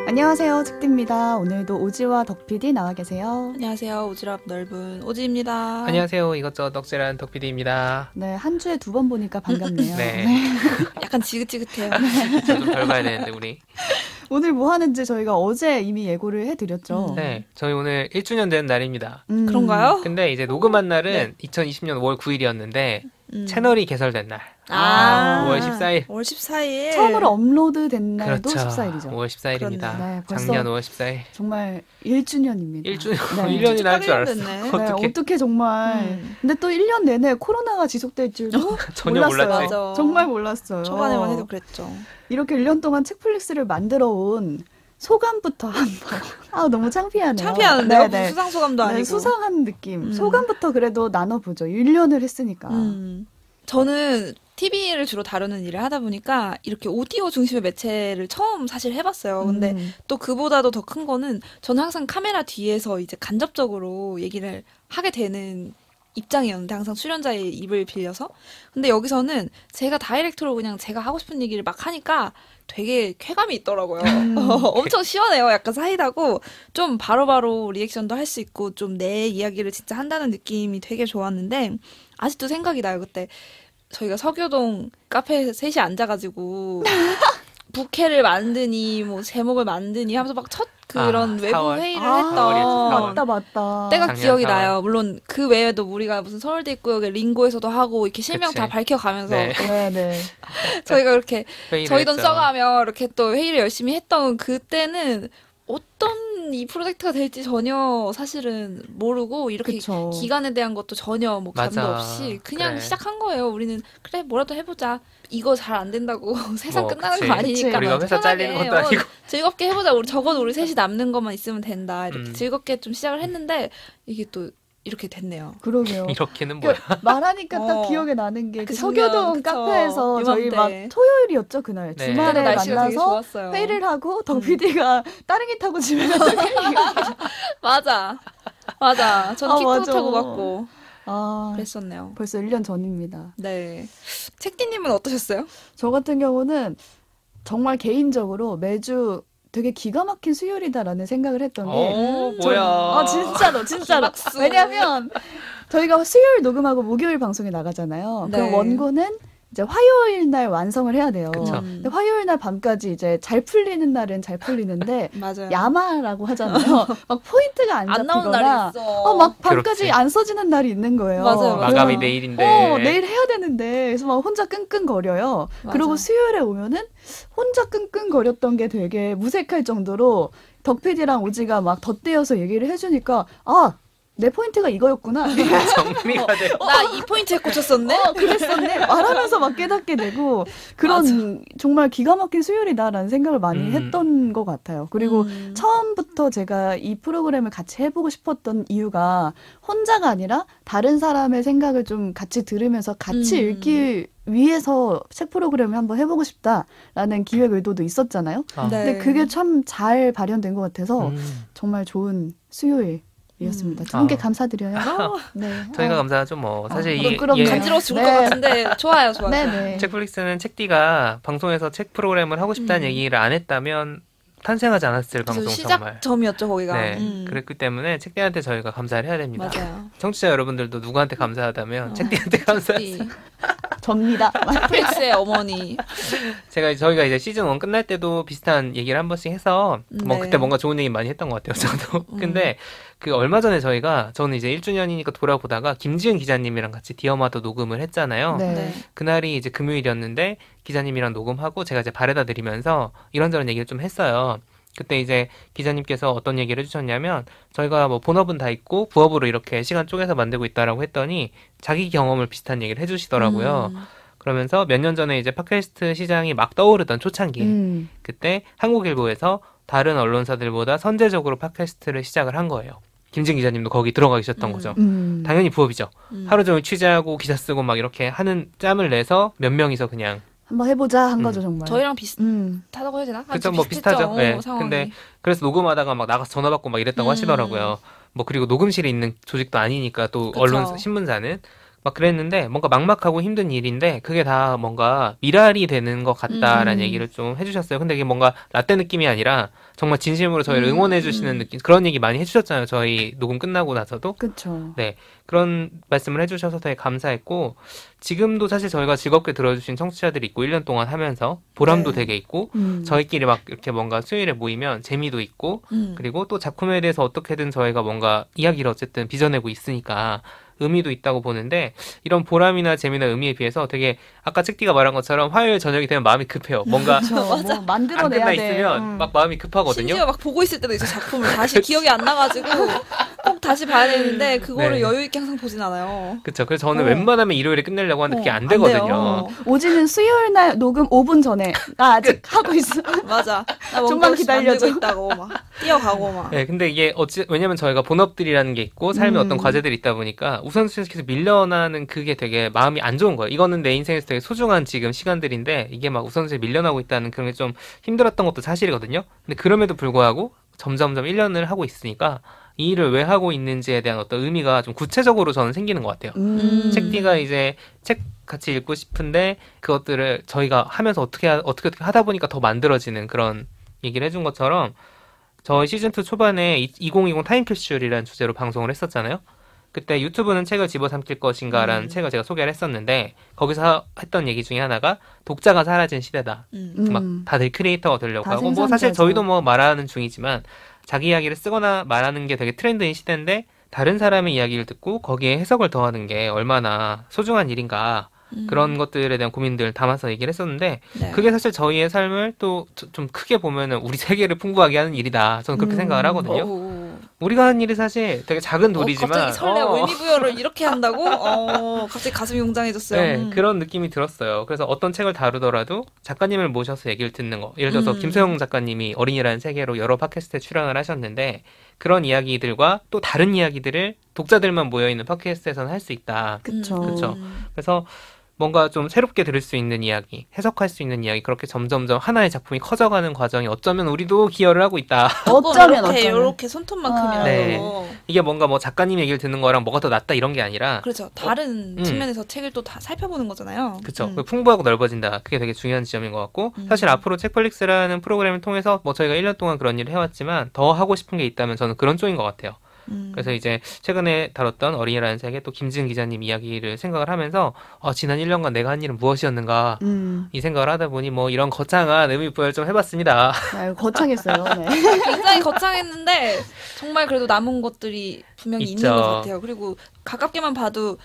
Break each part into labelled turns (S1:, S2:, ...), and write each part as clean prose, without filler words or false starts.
S1: 안녕하세요, 책디입니다. 오늘도 오지와 덕PD 나와 계세요.
S2: 안녕하세요. 오지랖 넓은 오지입니다.
S3: 안녕하세요. 이것저것 덕질한 덕PD입니다.
S1: 네, 한 주에 2번 보니까 반갑네요.
S3: 네.
S2: 약간 지긋지긋해요.
S3: 좀 덜 봐야 되는데 우리.
S1: 오늘 뭐 하는지 저희가 어제 이미 예고를 해드렸죠.
S3: 네, 저희 오늘 1주년 되는 날입니다.
S2: 그런가요?
S3: 근데 이제 녹음한 날은 2020년 5월 9일이었는데 채널이 개설된 날. 5월 14일.
S2: 5월 14일.
S1: 처음으로 업로드된 날도
S3: 그렇죠.
S1: 14일이죠.
S3: 5월 14일입니다.
S1: 네, 벌써
S3: 작년 5월 14일.
S1: 정말 1주년입니다.
S3: 1주년,
S1: 네.
S3: 1년이 날 줄 알았어.
S2: 됐네.
S1: 네,
S3: 어떻게?
S1: 어떻게 정말. 근데 또 1년 내내 코로나가 지속될 줄도
S3: 전혀
S1: 몰랐어요.
S3: 몰랐지.
S2: 맞아.
S1: 정말 몰랐어요.
S2: 초반에만 해도 그랬죠.
S1: 이렇게 1년 동안 책플릭스를 만들어 온 소감부터 한번. 너무 창피하네요.
S2: 창피하는데요?
S1: 네네.
S2: 수상 소감도
S1: 네,
S2: 아니고.
S1: 수상한 느낌. 소감부터 그래도 나눠보죠. 1년을 했으니까.
S2: 저는 TV를 주로 다루는 일을 하다 보니까 이렇게 오디오 중심의 매체를 처음 사실 해봤어요. 근데 또 그보다도 더 큰 거는 저는 항상 카메라 뒤에서 이제 간접적으로 얘기를 하게 되는 입장이었는데 항상 출연자의 입을 빌려서. 근데 여기서는 제가 다이렉트로 그냥 제가 하고 싶은 얘기를 막 하니까 되게 쾌감이 있더라고요. 엄청 시원해요. 약간 사이다고 좀 바로바로 리액션도 할 수 있고 좀 내 이야기를 진짜 한다는 느낌이 되게 좋았는데 아직도 생각이 나요. 그때 저희가 서교동 카페에 셋이 앉아가지고 부캐를 만드니 뭐 제목을 만드니 하면서 막 첫 그런 외부
S3: 4월.
S2: 회의를
S3: 4월이었죠, 4월.
S1: 맞다.
S2: 때가
S3: 작년
S2: 기억이
S3: 4월.
S2: 나요. 물론 그 외에도 우리가 무슨 서울대 입구역에 링고에서도 하고 이렇게 실명
S3: 그치.
S2: 다 밝혀가면서
S3: 네.
S1: 네.
S2: 저희가 그렇게
S3: 회의를
S2: 저희 돈
S3: 했죠.
S2: 써가며 이렇게 또 회의를 열심히 했던 그때는 어떤 이 프로젝트가 될지 전혀 사실은 모르고 이렇게
S1: 그쵸.
S2: 기간에 대한 것도 전혀 뭐 감도
S3: 맞아.
S2: 없이 그냥
S3: 그래.
S2: 시작한 거예요. 우리는 그래 뭐라도 해보자. 이거 잘 안 된다고 세상
S3: 뭐,
S2: 끝나는
S3: 그치.
S2: 거 아니니까
S1: 그치.
S3: 우리가 회사
S2: 편하게,
S3: 잘리는 것도 아니고.
S2: 즐겁게 해보자. 우리 적어도 우리 셋이 남는 것만 있으면 된다. 이렇게
S3: 음.
S2: 즐겁게 좀 시작을 했는데 이게 또 이렇게 됐네요.
S1: 그러게요.
S3: 이렇게는 뭐야?
S1: 말하니까 딱
S2: 어.
S1: 기억에 나는 게
S2: 그
S1: 서교동
S2: 장면, 그쵸.
S1: 카페에서 저희 막
S2: 이맘때.
S1: 토요일이었죠 그날.
S3: 네.
S1: 주말에
S2: 날씨가 되게
S1: 만나서
S2: 좋았어요.
S1: 회의를 하고 덕PD가 따릉이 타고 집에 갔던
S2: 맞아. 저는 킥보드
S1: 맞아.
S2: 타고 갔고
S1: 그랬었네요.
S2: 그랬었네요.
S1: 벌써 1년 전입니다.
S2: 네. 책디님은 어떠셨어요?
S1: 저 같은 경우는 정말 개인적으로 매주 되게 기가 막힌 수요일이다라는 생각을 했던 게
S3: 뭐야?
S1: 진짜로
S2: 기막수.
S1: 왜냐면 저희가 수요일 녹음하고 목요일 방송에 나가잖아요.
S2: 네.
S1: 그럼 원고는 이제 화요일 날 완성을 해야 돼요.
S3: 그쵸.
S1: 근데 화요일 날 밤까지 이제 잘 풀리는 날은 잘 풀리는데
S2: 맞아요.
S1: 야마라고 하잖아요. 막 포인트가 안
S2: 안 나오는 날이
S1: 잡히거나
S2: 있어.
S1: 막 밤까지
S3: 그렇지.
S1: 안 써지는 날이 있는 거예요.
S2: 맞아요.
S3: 마감이
S1: 그래서
S3: 내일인데.
S1: 내일 해야 되는데 그래서 막 혼자 끙끙거려요.
S2: 맞아.
S1: 그리고 수요일에 오면은 혼자 끙끙거렸던 게 되게 무색할 정도로 덕PD랑 오지가 막 덧대어서 얘기를 해주니까 내 포인트가 이거였구나.
S3: 정리가 돼.
S2: 나 이 포인트에 꽂혔었네?
S1: 그랬었네. 말하면서 막 깨닫게 되고 그런 정말 기가 막힌 수요일이다라는 생각을 많이 했던 것 같아요. 그리고 처음부터 제가 이 프로그램을 같이 해보고 싶었던 이유가 혼자가 아니라 다른 사람의 생각을 좀 같이 들으면서 같이 읽기 위해서 책 프로그램을 한번 해보고 싶다라는 기획 의도도 있었잖아요.
S2: 네.
S1: 근데 그게 참 잘 발현된 것 같아서 정말 좋은 수요일이었습니다. 두 분께 감사드려요. 네.
S3: 저희가 감사하죠 뭐. 사실 이게
S1: 부끄럽네요.
S2: 간지러워서 죽을
S1: 네.
S2: 것 같은데 좋아요.
S1: 네네.
S3: 책플릭스는 책디가 방송에서 책 프로그램을 하고 싶다는 얘기를 안 했다면 탄생하지 않았을 방송 정말.
S2: 시작점이었죠 거기가.
S3: 네, 그랬기 때문에 책디한테 저희가 감사를 해야 됩니다.
S2: 맞아요.
S3: 청취자 여러분들도 누구한테 감사하다면 책디한테 감사하세요.
S1: 접니다.
S2: 넷플릭스의 어머니.
S3: 저희가 이제 시즌 1 끝날 때도 비슷한 얘기를 한 번씩 해서 뭐
S2: 네.
S3: 그때 뭔가 좋은 얘기 많이 했던 것 같아요. 저도. 근데 그 얼마 전에 저는 이제 1주년이니까 돌아보다가 김지은 기자님이랑 같이 디어마더 녹음을 했잖아요.
S1: 네.
S3: 그날이 이제 금요일이었는데 기자님이랑 녹음하고 제가 이제 발에다 드리면서 이런저런 얘기를 좀 했어요. 그때 이제 기자님께서 어떤 얘기를 해주셨냐면 저희가 뭐 본업은 다 있고 부업으로 이렇게 시간 쪼개서 만들고 있다라고 했더니 자기 경험을 비슷한 얘기를 해주시더라고요. 그러면서 몇 년 전에 이제 팟캐스트 시장이 막 떠오르던 초창기에 그때 한국일보에서 다른 언론사들보다 선제적으로 팟캐스트를 시작을 한 거예요. 김진 기자님도 거기 들어가 계셨던 거죠. 당연히 부업이죠. 하루 종일 취재하고 기사 쓰고 막 이렇게 하는 짬을 내서 몇 명이서 그냥
S1: 한번 해보자 한 거죠 정말.
S2: 저희랑 비슷하다고 해야 되나?
S3: 그쵸, 뭐 비슷하죠. 네. 근데 그래서 녹음하다가 막 나가서 전화 받고 막 이랬다고 하시더라고요. 뭐 그리고 녹음실에 있는 조직도 아니니까 또
S2: 그쵸.
S3: 언론 신문사는 막 그랬는데 뭔가 막막하고 힘든 일인데 그게 다 뭔가 미랄이 되는 것 같다라는 얘기를 좀 해주셨어요. 근데 이게 뭔가 라떼 느낌이 아니라 정말 진심으로 저희를 응원해주시는 느낌, 그런 얘기 많이 해주셨잖아요. 저희 녹음 끝나고 나서도.
S1: 그렇죠.
S3: 네, 그런 말씀을 해주셔서 되게 감사했고, 지금도 사실 저희가 즐겁게 들어주신 청취자들이 있고 1년 동안 하면서 보람도
S2: 네.
S3: 되게 있고 저희끼리 막 이렇게 뭔가 수요일에 모이면 재미도 있고 그리고 또 작품에 대해서 어떻게든 저희가 뭔가 이야기를 어쨌든 빚어내고 있으니까 의미도 있다고 보는데, 이런 보람이나 재미나 의미에 비해서 되게 아까 책디가 말한 것처럼 화요일 저녁이 되면 마음이 급해요. 뭔가
S1: 그쵸.
S2: 맞아.
S1: 뭐
S3: 안
S1: 만들어내야
S3: 끝나
S1: 돼.
S3: 있으면 막 마음이 급하거든요.
S2: 심지어 막 보고 있을 때도 있어 작품을 다시 기억이 안 나가지고 꼭 다시 봐야 되는데 그거를
S3: 네.
S2: 여유 있게 항상 보진 않아요.
S3: 그쵸. 그래서 저는
S2: 어.
S3: 웬만하면 일요일에 끝내려고 하는데 그게 안
S2: 안
S3: 되거든요.
S2: 돼요.
S1: 오지는 수요일 날 녹음 5분 전에 나 아직 하고 있어.
S2: 맞아. 나 뭔가
S1: 좀만 기다려줘.
S2: 만들고 있다고 막 뛰어가고 막.
S3: 네, 근데 이게 왜냐면 저희가 본업들이라는 게 있고 삶에 어떤 과제들이 있다 보니까 우선순위에서 계속 밀려나는 그게 되게 마음이 안 좋은 거예요. 이거는 내 인생에서 되게 소중한 지금 시간들인데 이게 막 우선순위에 밀려나고 있다는 그런 게 좀 힘들었던 것도 사실이거든요. 근데 그럼에도 불구하고 점점점 1년을 하고 있으니까 이 일을 왜 하고 있는지에 대한 어떤 의미가 좀 구체적으로 저는 생기는 것 같아요. 책디가 이제 책 같이 읽고 싶은데 그것들을 저희가 하면서 어떻게 하다 보니까 더 만들어지는 그런 얘기를 해준 것처럼, 저희 시즌2 초반에 2020 타임캡슐이라는 주제로 방송을 했었잖아요. 그때 유튜브는 책을 집어삼킬 것인가라는 책을 제가 소개를 했었는데, 거기서 했던 얘기 중에 하나가 독자가 사라진 시대다. 막 다들 크리에이터가 되려고 하고, 뭐 사실 저희도 뭐 말하는 중이지만 자기 이야기를 쓰거나 말하는 게 되게 트렌드인 시대인데 다른 사람의 이야기를 듣고 거기에 해석을 더하는 게 얼마나 소중한 일인가, 그런 것들에 대한 고민들 담아서 얘기를 했었는데,
S2: 네.
S3: 그게 사실 저희의 삶을 또 좀 크게 보면은 우리 세계를 풍부하게 하는 일이다. 저는 그렇게 생각을 하거든요.
S2: 오.
S3: 우리가 하는 일이 사실 되게 작은 돌이지만
S2: 갑자기 설레 의미부여를 이렇게 한다고? 갑자기 가슴이 웅장해졌어요.
S3: 네, 그런 느낌이 들었어요. 그래서 어떤 책을 다루더라도 작가님을 모셔서 얘기를 듣는 거. 예를 들어서 김소영 작가님이 어린이라는 세계로 여러 팟캐스트에 출연을 하셨는데, 그런 이야기들과 또 다른 이야기들을 독자들만 모여있는 팟캐스트에서는 할 수 있다.
S1: 그쵸.
S3: 그쵸. 그래서 뭔가 좀 새롭게 들을 수 있는 이야기, 해석할 수 있는 이야기, 그렇게 점점점 하나의 작품이 커져가는 과정이 어쩌면 우리도 기여를 하고 있다.
S1: 어쩌면
S2: 이렇게 손톱만큼이라도.
S3: 네. 이게 뭔가 뭐 작가님 얘기를 듣는 거랑 뭐가 더 낫다 이런 게 아니라,
S2: 그렇죠. 다른 측면에서 책을 또 다 살펴보는 거잖아요.
S3: 그렇죠. 풍부하고 넓어진다. 그게 되게 중요한 지점인 것 같고, 사실 앞으로 책플릭스라는 프로그램을 통해서 뭐 저희가 1년 동안 그런 일을 해왔지만 더 하고 싶은 게 있다면 저는 그런 쪽인 것 같아요. 그래서 이제 최근에 다뤘던 어린이라는 세계, 또 김지은 기자님 이야기를 생각을 하면서 지난 1년간 내가 한 일은 무엇이었는가 이 생각을 하다 보니 뭐 이런 거창한 의미 부여를 좀 해봤습니다.
S1: 거창했어요. 네.
S2: 굉장히 거창했는데 정말 그래도 남은 것들이 분명히
S3: 있죠.
S2: 있는 것 같아요. 그리고 가깝게만 봐도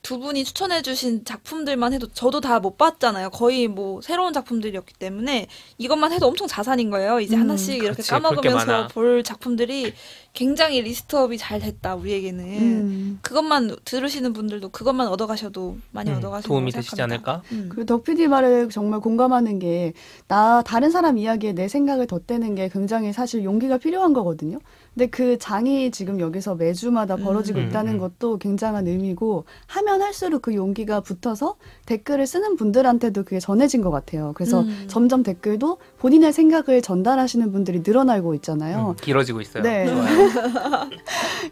S2: 두 분이 추천해주신 작품들만 해도 저도 다 못 봤잖아요. 거의 뭐 새로운 작품들이었기 때문에 이것만 해도 엄청 자산인 거예요. 이제 하나씩 이렇게
S3: 그렇지, 볼 게
S2: 까먹으면서
S3: 많아.
S2: 볼 작품들이 굉장히 리스트업이 잘 됐다, 우리에게는. 그것만 들으시는 분들도 그것만 얻어가셔도 많이 얻어가시는
S3: 도움이
S2: 거라고
S3: 되시지
S2: 생각합니다.
S3: 않을까?
S1: 그 덕PD 말을 정말 공감하는 게, 다른 사람 이야기에 내 생각을 덧대는 게 굉장히 사실 용기가 필요한 거거든요. 근데 그 장이 지금 여기서 매주마다 벌어지고 있다는 것도 굉장한 의미고, 하면 할수록 그 용기가 붙어서 댓글을 쓰는 분들한테도 그게 전해진 것 같아요. 그래서 점점 댓글도 본인의 생각을 전달하시는 분들이 늘어나고 있잖아요.
S3: 길어지고 있어요.
S1: 네.
S3: 좋아요.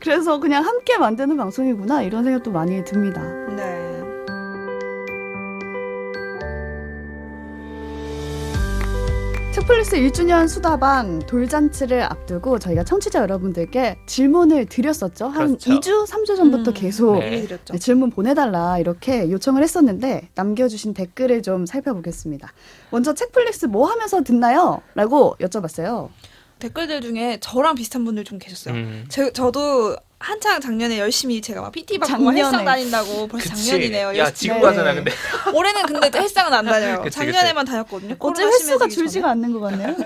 S1: 그래서 그냥 함께 만드는 방송이구나, 이런 생각도 많이 듭니다.
S2: 네.
S1: 책플릭스 1주년 수다방 돌잔치를 앞두고 저희가 청취자 여러분들께 질문을 드렸었죠. 한
S3: 그렇죠.
S1: 2주, 3주 전부터 계속
S3: 네.
S2: 드렸죠.
S1: 질문 보내달라 이렇게 요청을 했었는데, 남겨주신 댓글을 좀 살펴보겠습니다. 먼저 책플릭스 뭐 하면서 듣나요? 라고 여쭤봤어요.
S2: 댓글들 중에 저랑 비슷한 분들 좀 계셨어요. 저도 한창 작년에 열심히 제가 막 PT 받고 막
S1: 작년에.
S2: 헬스장 다닌다고 벌써
S3: 그치.
S2: 작년이네요.
S3: 야, 지금
S1: 네.
S3: 가잖아, 근데.
S2: 올해는 근데 헬스장은 안 다녀요.
S3: 그치,
S2: 작년에만 다녔거든요.
S1: 어째
S2: 코로나
S1: 횟수가
S2: 심해지기
S1: 줄지가
S2: 전에.
S1: 않는 것 같네요.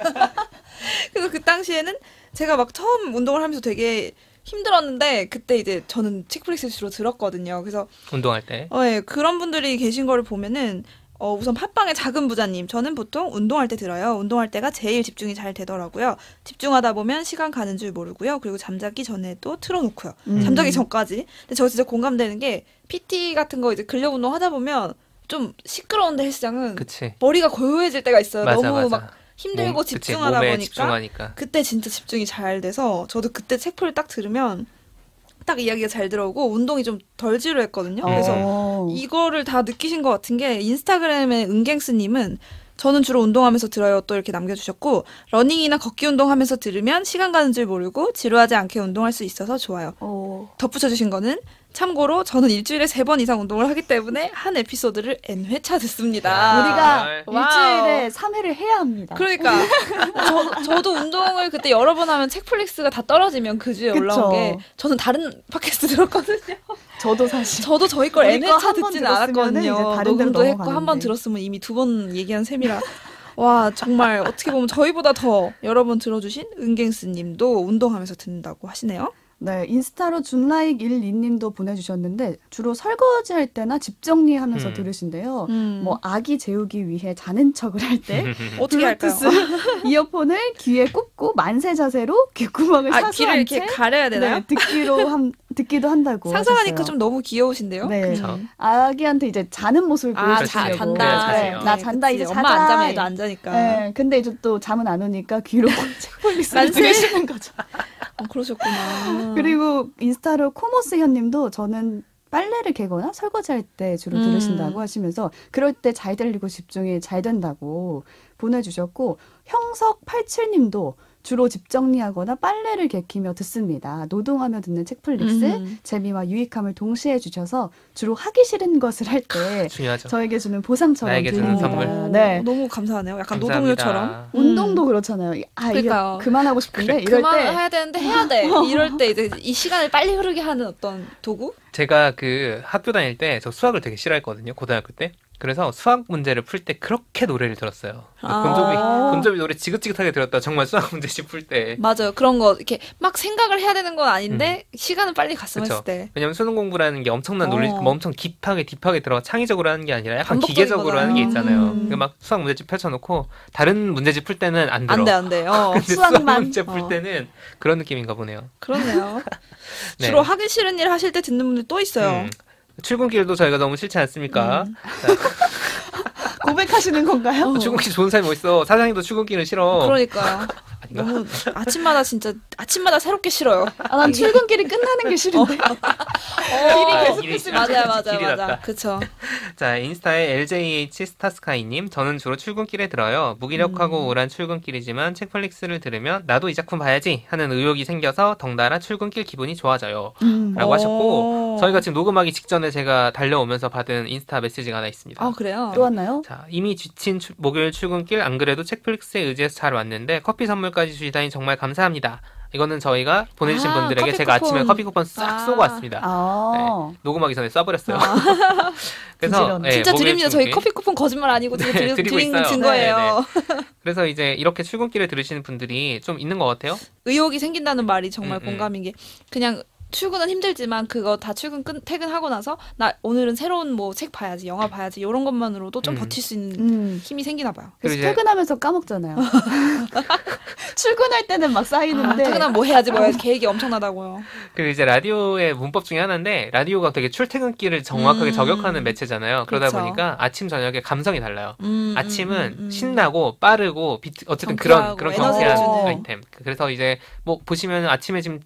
S2: 그래서 그 당시에는 제가 막 처음 운동을 하면서 되게 힘들었는데, 그때 이제 저는 책플릭스 주로 들었거든요. 그래서
S3: 운동할 때.
S2: 네, 그런 분들이 계신 거를 보면은 우선 팟빵의 작은 부자님, 저는 보통 운동할 때 들어요. 운동할 때가 제일 집중이 잘 되더라고요. 집중하다 보면 시간 가는 줄 모르고요. 그리고 잠자기 전에도 틀어놓고요. 잠자기 전까지. 근데 저 진짜 공감되는 게, PT 같은 거 이제 근력 운동 하다 보면 좀 시끄러운데 헬스장은
S3: 그치.
S2: 머리가 고요해질 때가 있어요.
S3: 맞아,
S2: 너무
S3: 맞아.
S2: 막 힘들고
S3: 그치,
S2: 집중하다
S3: 몸에
S2: 보니까.
S3: 집중하니까.
S2: 그때 진짜 집중이 잘 돼서 저도 그때 책플을 딱 들으면 딱딱 이야기가 잘 들어오고 운동이 좀 덜 지루했거든요. 그래서 이거를 다 느끼신 것 같은 게 인스타그램의 은갱스님은 저는 주로 운동하면서 들어요. 또 이렇게 남겨주셨고 러닝이나 걷기 운동하면서 들으면 시간 가는 줄 모르고 지루하지 않게 운동할 수 있어서 좋아요. 덧붙여주신 거는 참고로 저는 일주일에 3번 이상 운동을 하기 때문에 한 에피소드를 N회차 듣습니다.
S1: 우리가 일주일에 3회를 해야 합니다.
S2: 그러니까 저도 운동을 그때 여러 번 하면 책플릭스가 다 떨어지면 그 주에 올라온 게 저는 다른 팟캐스트 들었거든요.
S1: 저도 사실
S2: 저도 저희 걸 N회차 듣지는 않았거든요.
S1: 다른
S2: 녹음도 했고 한 번 들었으면 이미 2번 얘기한 셈이라 와 정말 어떻게 보면 저희보다 더 여러 번 들어주신 은갱스님도 운동하면서 듣는다고 하시네요.
S1: 네, 인스타로 준라익12님도 보내주셨는데 주로 설거지할 때나 집 정리하면서 들으신대요. 뭐 아기 재우기 위해 자는 척을 할 때
S2: 어떻게 할까요?
S1: 이어폰을 귀에 꽂고 만세 자세로 귓구멍을 사수한
S2: 귀를 이렇게 가려야 되나요?
S1: 네, 듣기도 한다고
S2: 상상하니까
S1: 하셨어요.
S2: 좀 너무 귀여우신데요?
S1: 네, 아기한테 이제 자는 모습을 보여주시려고
S2: 잔다.
S1: 네, 나 잔다 이제
S2: 엄마
S1: 자자.
S2: 안 자면 애도 안 자니까.
S1: 네, 근데 이제 또 잠은 안 오니까 귀로 책플릭스를 들으시는 거죠.
S2: 그러셨구나.
S1: 그리고 인스타로 코모스 현님도 저는 빨래를 개거나 설거지할 때 주로 들으신다고 하시면서 그럴 때 잘 들리고 집중이 잘 된다고 보내주셨고 형석87님도 주로 집 정리하거나 빨래를 개키며 듣습니다. 노동하며 듣는 책플릭스 재미와 유익함을 동시에 주셔서 주로 하기 싫은 것을 할 때 저에게 주는 보상처럼
S3: 나에게 주는
S1: 들립니다.
S3: 선물.
S1: 네.
S2: 너무 감사하네요. 약간
S3: 감사합니다.
S2: 노동요처럼.
S1: 운동도 그렇잖아요.
S2: 그러니까요.
S1: 이게 그만하고 싶은데 이럴 때
S2: 그만해야 되는데 해야 돼. 이럴 때 이제 이 시간을 빨리 흐르게 하는 어떤 도구?
S3: 제가 그 학교 다닐 때 저 수학을 되게 싫어했거든요. 고등학교 때. 그래서 수학 문제를 풀 때 그렇게 노래를 들었어요. 본조비 노래 지긋지긋하게 들었다. 정말 수학 문제집 풀 때.
S2: 맞아요. 그런 거 이렇게 막 생각을 해야 되는 건 아닌데 시간은 빨리 갔으면 했을 때.
S3: 왜냐면 수능 공부라는 게 엄청난 논리, 엄청 딥하게 들어가 창의적으로 하는 게 아니라 약간 기계적으로
S2: 거잖아요.
S3: 하는 게 있잖아요. 막 수학 문제집 펼쳐놓고 다른 문제집 풀 때는 안 들어.
S2: 안 돼.
S3: 근데 수학 문제 풀 때는 그런 느낌인가 보네요.
S2: 그러네요.
S3: 네.
S2: 주로 하기 싫은 일 하실 때 듣는 분들 또 있어요.
S3: 출근길도 저희가 너무 싫지 않습니까?
S1: 고백하시는 건가요?
S3: 출근길 좋은 사람이 어딨어. 사장님도 출근길은 싫어.
S2: 그러니까요. 너무 아침마다 새롭게 싫어요.
S1: 난 출근길이 끝나는 게 싫은데.
S3: 길이
S2: 맞아. 그쵸.
S3: 자, 인스타에 LJH 스타스카이님, 저는 주로 출근길에 들어요. 무기력하고 우울한 출근길이지만 책플릭스를 들으면 나도 이 작품 봐야지 하는 의욕이 생겨서 덩달아 출근길 기분이 좋아져요. 라고 하셨고, 저희가 지금 녹음하기 직전에 제가 달려오면서 받은 인스타 메시지가 하나 있습니다.
S2: 아, 그래요?
S1: 또 왔나요?
S3: 자, 이미 지친 목요일 출근길, 안 그래도 책플릭스에 의지해서 잘 왔는데 커피 선물까지 주시다니 정말 감사합니다. 이거는 저희가 보내주신 분들에게 제가 아침에 커피 쿠폰 싹 쏘고 왔습니다. 네, 녹음하기 전에 쏴버렸어요. 그래서
S2: 진짜 드립니다. 저희 커피 쿠폰 거짓말 아니고 드리고 있는 증거예요.
S3: 그래서 이제 이렇게 출근길에 들으시는 분들이 좀 있는 것 같아요.
S2: 의욕이 생긴다는 말이 정말 공감인 게 그냥 출근은 힘들지만 그거 다 퇴근하고 나서 나 오늘은 새로운 뭐 책 봐야지, 영화 봐야지 이런 것만으로도 좀 버틸 수 있는 힘이 생기나 봐요.
S1: 그래서 퇴근하면서 까먹잖아요. 출근할 때는 막 쌓이는데
S2: 퇴근하면 뭐 해야지 계획이 엄청나다고요.
S3: 그리고 이제 라디오의 문법 중에 하나인데 라디오가 되게 출퇴근길을 정확하게 저격하는 매체잖아요. 그러다 보니까 아침 저녁에 감성이 달라요. 아침은 신나고 빠르고 어쨌든 그런 경쾌한 아이템. 그래서 이제 뭐 보시면 아침에 지금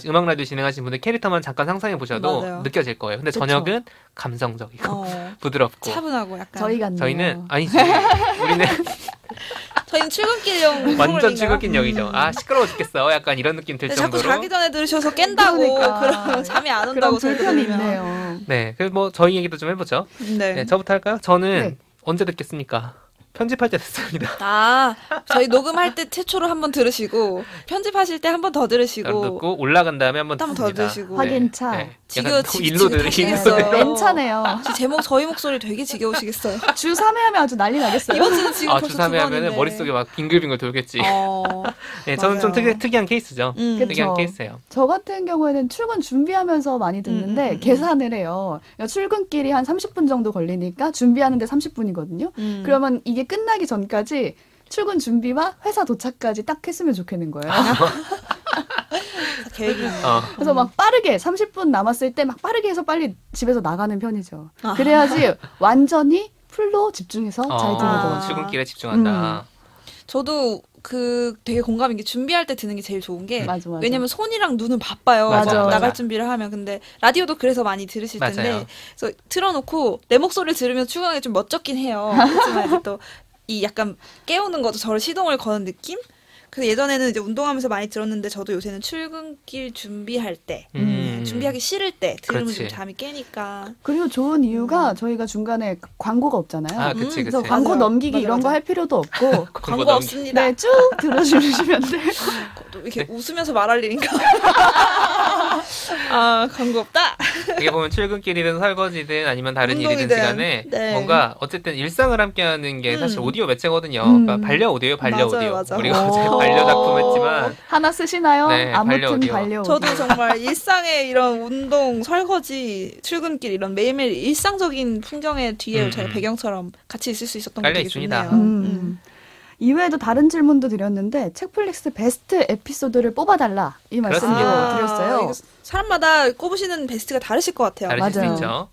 S3: 음악 라디오 진행하시는 분들 캐릭터만 잠깐 상상해 보셔도 느껴질 거예요. 근데 저녁은 감성적이고 부드럽고
S2: 차분하고 약간
S1: 저희 같네요.
S3: 저희는 아니지.
S2: 저희는 출근길용
S3: 완전 출근길용이죠. 시끄러워 죽겠어. 약간 이런 느낌 들 정도로.
S2: 자꾸 자기 전에 들으셔서 깬다고 그러면 잠이 안 온다고
S1: 불편이 있네요.
S3: 네, 그래서 뭐 저희 얘기도 좀 해보죠. 네, 저부터 할까요? 저는 언제 듣겠습니까? 편집할 때 듣습니다.
S2: 저희 녹음할 때 최초로 한번 들으시고 편집하실 때 한 번 더 들으시고
S3: 듣고 올라간 다음에 한 번
S2: 더 들으시고
S1: 확인차.
S3: 네.
S2: 지겨워
S1: 멘차네요.
S2: 저희 목소리 되게 지겨우시겠어요.
S1: 주 3회 하면 아주 난리 나겠어요.
S2: 이번 주는 지금
S3: 주 3회 하면 머릿속에 막 빙글빙글 돌겠지. 네, 저는 좀 특이한 케이스죠. 특이한 케이스예요.
S1: 저 같은 경우에는 출근 준비하면서 많이 듣는데 계산을 해요. 출근길이 한 30분 정도 걸리니까 준비하는데 30분이거든요. 그러면 이게 끝나기 전까지 출근 준비와 회사 도착까지 딱 했으면 좋겠는 거예요. 그래서 막 빠르게 30분 남았을 때 막 빠르게 해서 빨리 집에서 나가는 편이죠. 그래야지 완전히 풀로 집중해서 잘 들리더라고요.
S3: 출근길에 집중한다.
S2: 저도 되게 공감인 게 준비할 때 듣는 게 제일 좋은 게
S1: 맞아.
S2: 왜냐면 손이랑 눈은 바빠요.
S3: 맞아.
S2: 나갈 준비를 하면. 근데 라디오도 그래서 많이 들으실 텐데
S3: 맞아요.
S2: 그래서 틀어놓고 내 목소리를 들으면 출근하기 좀 멋쩍긴 해요. 하지만 이제 또 이 약간 깨우는 거죠. 저를 시동을 거는 느낌? 그래서 예전에는 이제 운동하면서 많이 들었는데 저도 요새는 출근길 준비할 때 준비하기 싫을 때 들으면
S3: 그렇지.
S2: 좀 잠이 깨니까.
S1: 그리고 좋은 이유가 저희가 중간에 광고가 없잖아요.
S3: 아, 그치.
S1: 그래서 광고
S2: 맞아요.
S1: 넘기기
S2: 맞아,
S1: 이런
S2: 맞아.
S1: 거 할 필요도 없고
S2: 광고 없습니다.
S1: 네, 쭉 들어주시면 돼요.
S2: 또 이렇게 웃으면서 말할 일인가? 아, 광고 없다.
S3: 이게 보면 출근길이든 설거지든 아니면 다른 일이든
S2: 운동이든.
S3: 시간에
S2: 네.
S3: 뭔가 어쨌든 일상을 함께하는 게 사실 오디오 매체거든요. 그러니까 반려 오디오, 반려
S2: 맞아요,
S3: 오디오.
S2: 맞아요.
S3: 우리가 어제
S1: 오.
S3: 반려 작품 했지만
S1: 하나 쓰시나요?
S3: 네,
S1: 아무튼
S3: 반려오디오.
S1: 반려오디오.
S2: 저도 정말 일상의 이런 운동, 설거지, 출근길 이런 매일매일 일상적인 풍경의 뒤에 저희 배경처럼 같이 있을 수 있었던 게
S3: 깔려
S2: 되게
S3: 있습니다.
S2: 좋네요.
S1: 이외에도 다른 질문도 드렸는데 책플릭스 베스트 에피소드를 뽑아달라 이 말씀도
S3: 그렇습니다.
S1: 드렸어요.
S2: 이거 사람마다 꼽으시는 베스트가 다르실 것 같아요.
S3: 다르실 수
S1: 맞아요.
S3: 있죠.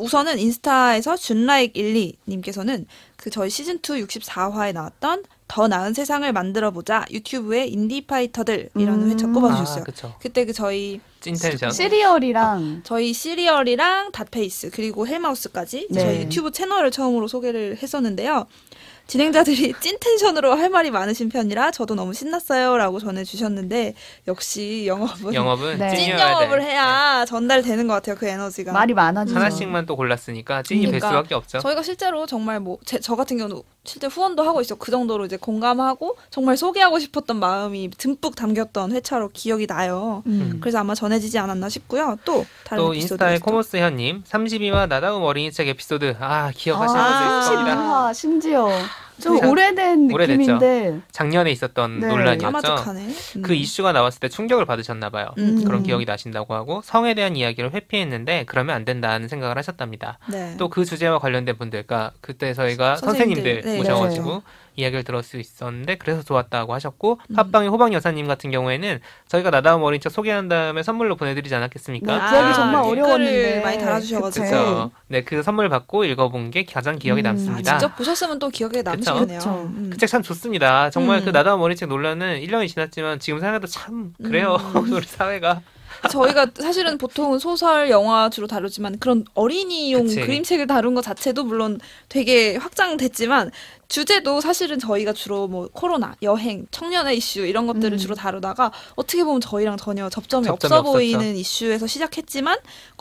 S2: 우선은 인스타에서 준라이크12님께서는 저희 시즌2 64화에 나왔던 더 나은 세상을 만들어보자 유튜브의 인디파이터들이라는 회차 꼽아주셨어요.
S3: 아, 그쵸.
S2: 그때 저희
S3: 찐텐션.
S1: 시리얼이랑
S2: 저희 시리얼이랑 닷페이스 그리고 헬마우스까지
S1: 네.
S2: 저희 유튜브 채널을 처음으로 소개를 했었는데요. 진행자들이 찐텐션으로 할 말이 많으신 편이라 저도 너무 신났어요 라고 전해주셨는데 역시 영업은
S1: 네.
S2: 찐
S3: 찐이어야
S2: 영업을
S3: 돼.
S2: 해야 전달되는 것 같아요. 그 에너지가.
S1: 말이 많아지죠.
S3: 하나씩만 또 골랐으니까 찐이 될
S2: 그러니까
S3: 수밖에 없죠.
S2: 저희가 실제로 정말 저 같은 경우는 실제 후원도 하고 있어. 그 정도로 이제 공감하고 정말 소개하고 싶었던 마음이 듬뿍 담겼던 회차로 기억이 나요. 그래서 아마 전해지지 않았나 싶고요. 또 다른
S3: 또
S2: 에피소드
S3: 인스타의 코모스 현님 32화 나다움 어린이책 에피소드 기억하시는 분들
S2: 아,
S3: 있을 겁니다.
S1: 32화 심지어 좀
S3: 참
S1: 오래된
S3: 오래됐죠.
S1: 느낌인데
S3: 작년에 있었던
S1: 네.
S3: 논란이었죠.
S2: 까마득하네.
S3: 그 이슈가 나왔을 때 충격을 받으셨나 봐요. 그런 기억이 나신다고 하고 성에 대한 이야기를 회피했는데 그러면 안 된다는 생각을 하셨답니다.
S2: 네.
S3: 또 그 주제와 관련된 분들, 그러니까 그때 저희가
S2: 선생님들,
S3: 선생님들
S2: 네,
S3: 모셔가지고 이야기를 들을 수 있었는데 그래서 좋았다고 하셨고 팟빵의 호박 여사님 같은 경우에는 저희가 나다움 어린이책 소개한 다음에 선물로 보내드리지 않았겠습니까?
S1: 네, 구하기 정말
S2: 댓글을
S1: 어려웠는데
S2: 많이 달아주셔가지고.
S1: 그쵸.
S3: 그렇죠. 네, 그 선물 받고 읽어본 게 가장 기억에 남습니다.
S2: 직접 보셨으면 또 기억에 남으시겠네요.
S1: 그쵸.
S3: 그 책 참 좋습니다. 정말
S2: 음.
S3: 그 나다움 어린이책 논란은 1년이 지났지만 지금 생각해도 참 그래요. 우리 사회가.
S2: 저희가 사실은 보통은 소설, 영화 주로 다루지만 그런 어린이용
S3: 그치.
S2: 그림책을 다룬 것 자체도 물론 되게 확장됐지만 주제도 사실은 저희가 주로 뭐 코로나, 여행, 청년의 이슈 이런 것들을 주로 다루다가 어떻게 보면 저희랑 전혀 접점이 없어
S3: 없었죠.
S2: 보이는 이슈에서 시작했지만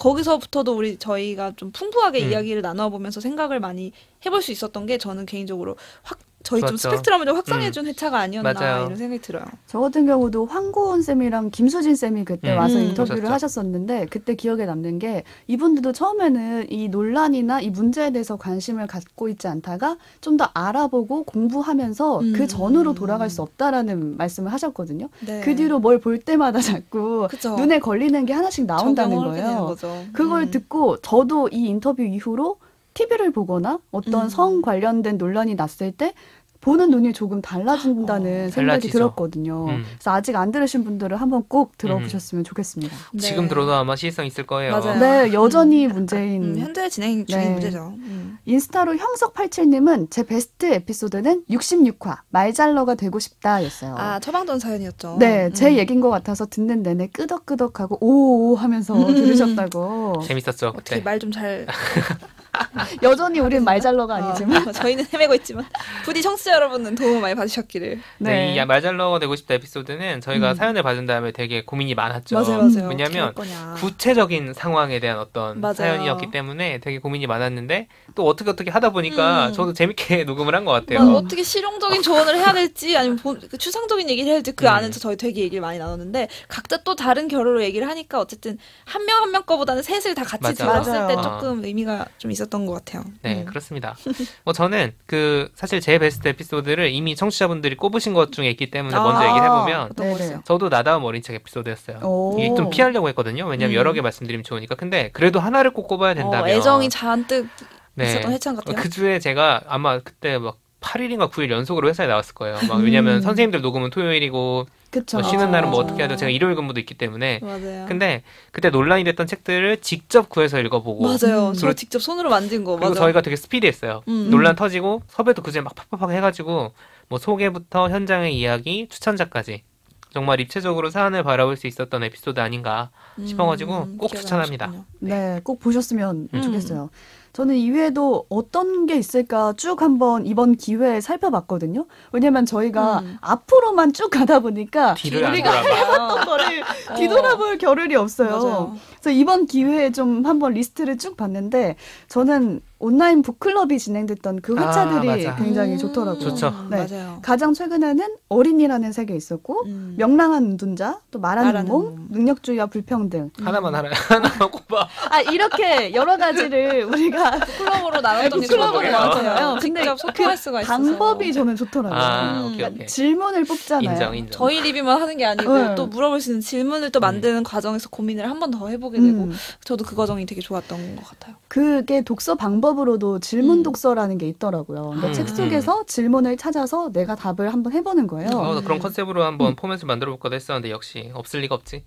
S2: 거기서부터도 저희가 좀 풍부하게 이야기를 나눠보면서 생각을 많이 해볼 수 있었던 게 저는 개인적으로 저희 좀
S3: 좋았죠.
S2: 스펙트럼을 좀 확장해준 회차가 아니었나
S3: 맞아요.
S2: 이런 생각이 들어요.
S1: 저 같은 경우도 황고은 쌤이랑 김수진 쌤이 그때 와서 인터뷰를
S3: 오셨죠.
S1: 하셨었는데 그때 기억에 남는 게 이분들도 처음에는 이 논란이나 이 문제에 대해서 관심을 갖고 있지 않다가 좀 더 알아보고 공부하면서 그 전으로 돌아갈 수 없다라는 말씀을 하셨거든요.
S2: 네.
S1: 그 뒤로 뭘 볼 때마다 자꾸
S2: 그쵸.
S1: 눈에 걸리는 게 하나씩 나온다는
S2: 적용을 하게 되는
S1: 거예요.
S2: 거죠.
S1: 그걸 듣고 저도 이 인터뷰 이후로 TV를 보거나 어떤 성 관련된 논란이 났을 때 보는 눈이 조금 달라진다는 생각이
S3: 달라지죠.
S1: 들었거든요. 그래서 아직 안 들으신 분들은 한번 꼭 들어보셨으면 좋겠습니다.
S2: 네.
S3: 지금 들어도 아마 시의성 있을 거예요.
S2: 맞아요.
S1: 네, 여전히 문제인.
S2: 현재 진행 중인
S1: 네.
S2: 문제죠.
S1: 인스타로 형석87님은 제 베스트 에피소드는 66화 말잘러가 되고 싶다였어요.
S2: 아, 처방전 사연이었죠.
S1: 네, 제 얘기인 것 같아서 듣는 내내 끄덕끄덕하고 오오 하면서 들으셨다고.
S3: 재밌었죠.
S2: 어떻게
S3: 그때.
S2: 말 좀 잘.
S1: 여전히 우린 말잘러가 아니지만.
S2: 저희는 헤매고 있지만 부디 청취자 여러분은 도움을 많이 받으셨기를.
S3: 네, 이 말잘러가 되고 싶다 에피소드는 저희가 사연을 받은 다음에 되게 고민이 많았죠.
S2: 맞아요.
S3: 왜냐하면
S2: 어떻게 할 거냐.
S3: 구체적인 상황에 대한 어떤
S2: 맞아요.
S3: 사연이었기 때문에 되게 고민이 많았는데 또 어떻게 하다 보니까 저도 재밌게 녹음을 한 것 같아요.
S2: 어떻게 실용적인 조언을 해야 될지 아니면 그 추상적인 얘기를 해야 될지 그 안에서 저희 되게 얘기를 많이 나눴는데 각자 또 다른 결으로 얘기를 하니까 어쨌든 한 명 한 명 거보다는 셋을 다 같이
S3: 맞아.
S2: 들었을
S1: 맞아요.
S2: 때 조금 의미가 좀 있었던 것 같아요.
S3: 네, 그렇습니다. 저는 사실 제 베스트 에피소드를 이미 청취자분들이 꼽으신 것 중에 있기 때문에 먼저 얘기를 해보면
S2: 어떤 거였어요?
S3: 저도 나다움 어린이책 에피소드였어요.
S1: 오.
S3: 이게 좀 피하려고 했거든요. 왜냐면 여러 개 말씀드리면 좋으니까. 근데 그래도 하나를 꼭 꼽아야 된다면
S2: 애정이 잔뜩 있었던 회차 같아요.
S3: 그 주에 제가 아마 그때 막 8일인가 9일 연속으로 회사에 나왔을 거예요. 왜냐면 선생님들 녹음은 토요일이고
S1: 그쵸.
S3: 쉬는 날은 뭐 어떻게 해야 돼? 제가 일요일 근무도 있기 때문에.
S2: 맞아요.
S3: 근데 그때 논란이 됐던 책들을 직접 구해서 읽어보고.
S2: 맞아요. 저
S3: 그리고-
S2: 직접 손으로 만진 거
S3: 그리고
S2: 맞아.
S3: 저희가 되게 스피디했어요. 논란 터지고 섭외도 그제 막 팍팍팍 해가지고 뭐 소개부터 현장의 이야기, 추천자까지 정말 입체적으로 사안을 바라볼 수 있었던 에피소드 아닌가 싶어가지고 꼭 추천합니다.
S1: 네, 꼭 보셨으면 좋겠어요. 저는 이외에도 어떤 게 있을까 쭉 한번 이번 기회에 살펴봤거든요. 왜냐면 저희가 앞으로만 쭉 가다 보니까 우리가 해왔던 거를 뒤돌아볼 겨를이 없어요.
S2: 맞아요.
S1: 그래서 이번 기회에 좀 한번 리스트를 쭉 봤는데 저는 온라인 북클럽이 진행됐던 그 회차들이 굉장히 좋더라고요.
S3: 좋죠.
S1: 네.
S2: 맞아요.
S1: 가장 최근에는 어린이라는 책이 있었고 명랑한 눈동자, 또 말하는 몸, 능력주의와 불평등.
S3: 하나만 꼽아.
S1: 이렇게 여러 가지를 우리가
S2: 클럽으로 나눴던 게
S1: 클럽으로
S2: 좋았어요.
S1: 나왔잖아요.
S2: 직접 소통할 수가 있어서.
S1: 방법이 저는 좋더라고요.
S3: 오케이.
S1: 그러니까 질문을 뽑잖아요.
S3: 인정.
S2: 저희 리뷰만 하는 게 아니고 또 물어볼 수 있는 질문을 또 만드는 과정에서 고민을 한 번 더 해보게 되고 저도 그 과정이 되게 좋았던 것 같아요.
S1: 그게 독서 방법으로도 질문 독서라는 게 있더라고요. 근데 책 속에서 질문을 찾아서 내가 답을 한번 해보는 거예요.
S3: 그런 컨셉으로 한번 포맷을 만들어 볼까 했었는데 역시 없을 리가 없지.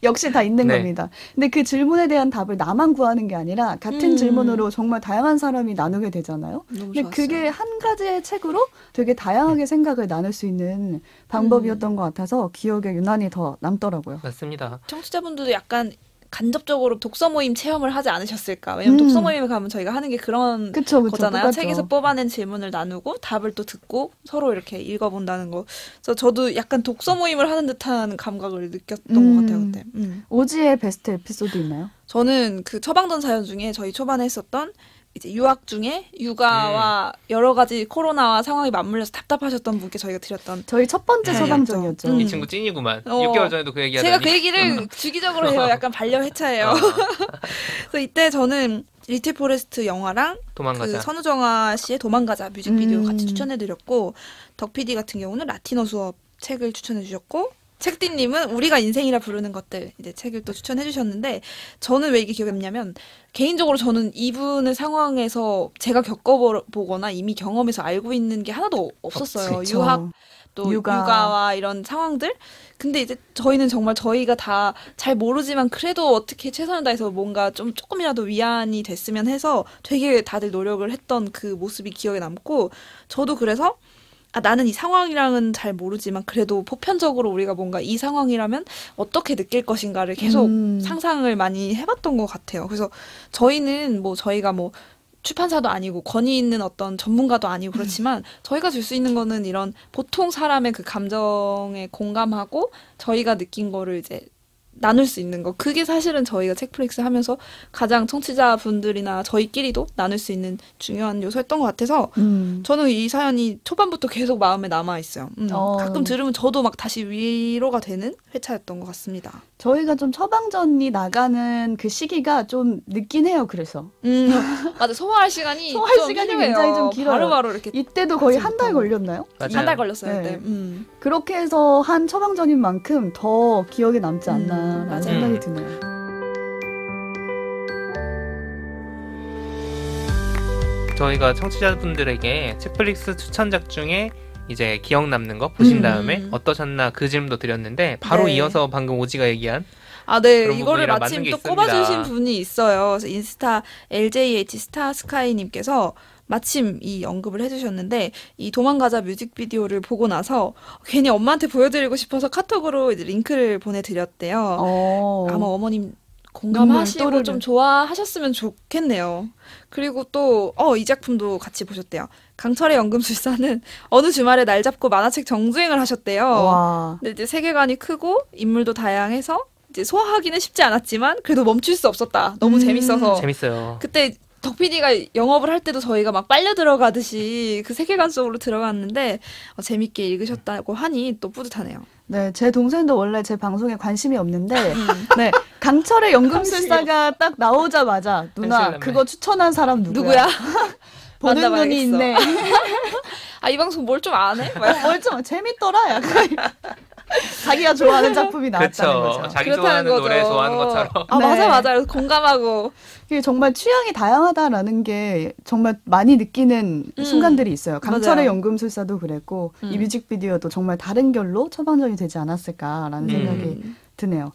S1: 역시 다 있는
S3: 네.
S1: 겁니다. 근데 그 질문에 대한 답을 나만 구하는 게 아니라 같은 질문으로 정말 다양한 사람이 나누게 되잖아요. 근데 그게 한 가지의 책으로 되게 다양하게 생각을 나눌 수 있는 방법이었던 것 같아서 기억에 유난히 더 남더라고요.
S3: 맞습니다.
S2: 청취자분들도 약간 간접적으로 독서 모임 체험을 하지 않으셨을까? 왜냐면 독서 모임에 가면 저희가 하는 게 그런
S1: 그쵸,
S2: 거잖아요.
S1: 똑같죠.
S2: 책에서 뽑아낸 질문을 나누고 답을 또 듣고 서로 이렇게 읽어본다는 거. 그래서 저도 약간 독서 모임을 하는 듯한 감각을 느꼈던 것 같아요, 그때.
S1: 오지의 베스트 에피소드 있나요?
S2: 저는 그 처방전 사연 중에 저희 초반에 했었던 이제 유학 중에 육아와 여러 가지 코로나와 상황이 맞물려서 답답하셨던 분께 저희가 드렸던
S1: 저희 첫 번째 처방전이었죠.
S3: 이 친구 찐이구만. 6개월 전에도 그 얘기하더니.
S2: 제가 그 얘기를 주기적으로 해요. 약간 반려 회차예요. 그래서 이때 저는 리틀 포레스트 영화랑
S3: 도망가자.
S2: 그 선우정아 씨의 도망가자 뮤직비디오 같이 추천해드렸고 덕 PD 같은 경우는 라틴어 수업 책을 추천해주셨고 책디님은 우리가 인생이라 부르는 것들 이제 책을 또 추천해주셨는데 저는 왜 이게 기억에 남냐면 개인적으로 저는 이분의 상황에서 제가 겪어보거나 이미 경험해서 알고 있는 게 하나도 없었어요.
S1: 그쵸.
S2: 유학 또 육아와 이런 상황들. 근데 이제 저희는 정말 저희가 다 잘 모르지만 그래도 어떻게 최선을 다해서 뭔가 좀 조금이라도 위안이 됐으면 해서 되게 다들 노력을 했던 그 모습이 기억에 남고 저도 그래서 나는 이 상황이랑은 잘 모르지만 그래도 보편적으로 우리가 뭔가 이 상황이라면 어떻게 느낄 것인가를 계속 상상을 많이 해봤던 것 같아요. 그래서 저희는 저희가 출판사도 아니고 권위 있는 어떤 전문가도 아니고 그렇지만 저희가 줄 수 있는 거는 이런 보통 사람의 그 감정에 공감하고 저희가 느낀 거를 이제 나눌 수 있는 거. 그게 사실은 저희가 책플릭스 하면서 가장 청취자분들이나 저희끼리도 나눌 수 있는 중요한 요소였던 것 같아서 저는 이 사연이 초반부터 계속 마음에 남아있어요. 가끔 들으면 저도 막 다시 위로가 되는 회차였던 것 같습니다.
S1: 저희가 좀 처방전이 나가는 그 시기가 좀 늦긴 해요. 그래서
S2: 맞아. 소화할 시간이
S1: 굉장히 좀 길어요.
S2: 바로바로 이렇게
S1: 이때도 거의 한 달 걸렸나요?
S2: 한 달 걸렸어요.
S1: 네.
S2: 그때.
S1: 그렇게 해서 한 처방전인 만큼 더 기억에 남지 않나라는 생각이 드네요.
S3: 저희가 청취자분들에게 책플릭스 추천작 중에 이제 기억 남는 거 보신 다음에 어떠셨나 그 질문도 드렸는데 바로 이어서 방금 오지가 얘기한
S2: 네. 이거를 마침 또 꼽아주신 분이 있어요. 그래서 인스타 LJH 스타스카이님께서 마침 이 언급을 해주셨는데 이 도망가자 뮤직비디오를 보고 나서 괜히 엄마한테 보여드리고 싶어서 카톡으로 이제 링크를 보내드렸대요. 아마 어머님 공감하시고 좀 좋아하셨으면 좋겠네요. 그리고 또 이 작품도 같이 보셨대요. 강철의 연금술사는 어느 주말에 날 잡고 만화책 정주행을 하셨대요.
S1: 와.
S2: 근데 이제 세계관이 크고 인물도 다양해서 이제 소화하기는 쉽지 않았지만 그래도 멈출 수 없었다. 너무 재밌어서.
S3: 재밌어요.
S2: 그때 덕 PD가 영업을 할 때도 저희가 막 빨려 들어가듯이 그 세계관 속으로 들어갔는데 재밌게 읽으셨다고 하니 또 뿌듯하네요.
S1: 네, 제 동생도 원래 제 방송에 관심이 없는데 네, 강철의 연금술사가 딱 나오자마자 누나 그거 추천한 사람 누구야? 보는 눈이 있네.
S2: 이 방송 뭘 좀 안 해?
S1: 뭘 좀 재밌더라. 약간 자기가 좋아하는 작품이 나왔다는 거죠.
S3: 자기 좋아하는 노래 좋아하는 것처럼.
S2: 맞아. 그래서 공감하고.
S1: 이게 정말 취향이 다양하다라는 게 정말 많이 느끼는 순간들이 있어요. 강철의 연금술사도 그랬고 이 뮤직비디오도 정말 다른 결로 처방전이 되지 않았을까라는 생각이 드네요.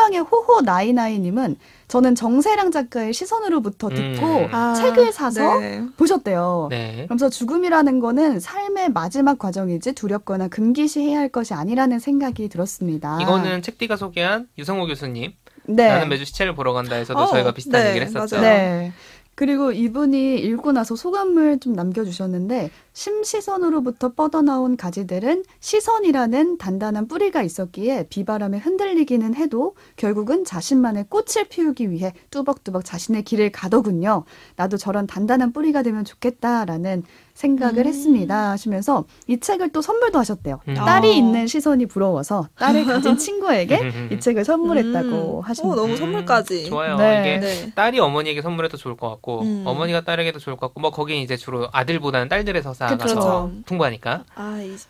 S1: 팟빵의 호호나이나이님은 저는 정세랑 작가의 시선으로부터 듣고 책을 사서
S2: 네.
S1: 보셨대요.
S3: 네.
S1: 그러면서 죽음이라는 거는 삶의 마지막 과정이지 두렵거나 금기시해야 할 것이 아니라는 생각이 들었습니다.
S3: 이거는 책디가 소개한 유성호 교수님
S1: 네.
S3: 나는 매주 시체를 보러 간다에서도 저희가 비슷한
S2: 네,
S3: 얘기를 했었죠.
S2: 맞아요.
S1: 네. 그리고 이분이 읽고 나서 소감을 좀 남겨주셨는데 심시선으로부터 뻗어나온 가지들은 시선이라는 단단한 뿌리가 있었기에 비바람에 흔들리기는 해도 결국은 자신만의 꽃을 피우기 위해 뚜벅뚜벅 자신의 길을 가더군요. 나도 저런 단단한 뿌리가 되면 좋겠다라는 생각을 했습니다 하시면서 이 책을 또 선물도 하셨대요. 딸이 있는 시선이 부러워서 딸을 가진 친구에게 이 책을 선물했다고 하십니다.
S2: 너무 선물까지.
S3: 좋아요.
S1: 네.
S3: 이게
S2: 네.
S3: 딸이 어머니에게 선물해도 좋을 것 같고 어머니가 딸에게도 좋을 것 같고 뭐 거긴 이제 주로 아들보다는 딸들의 서사가
S1: 그쵸.
S3: 더 풍부하니까.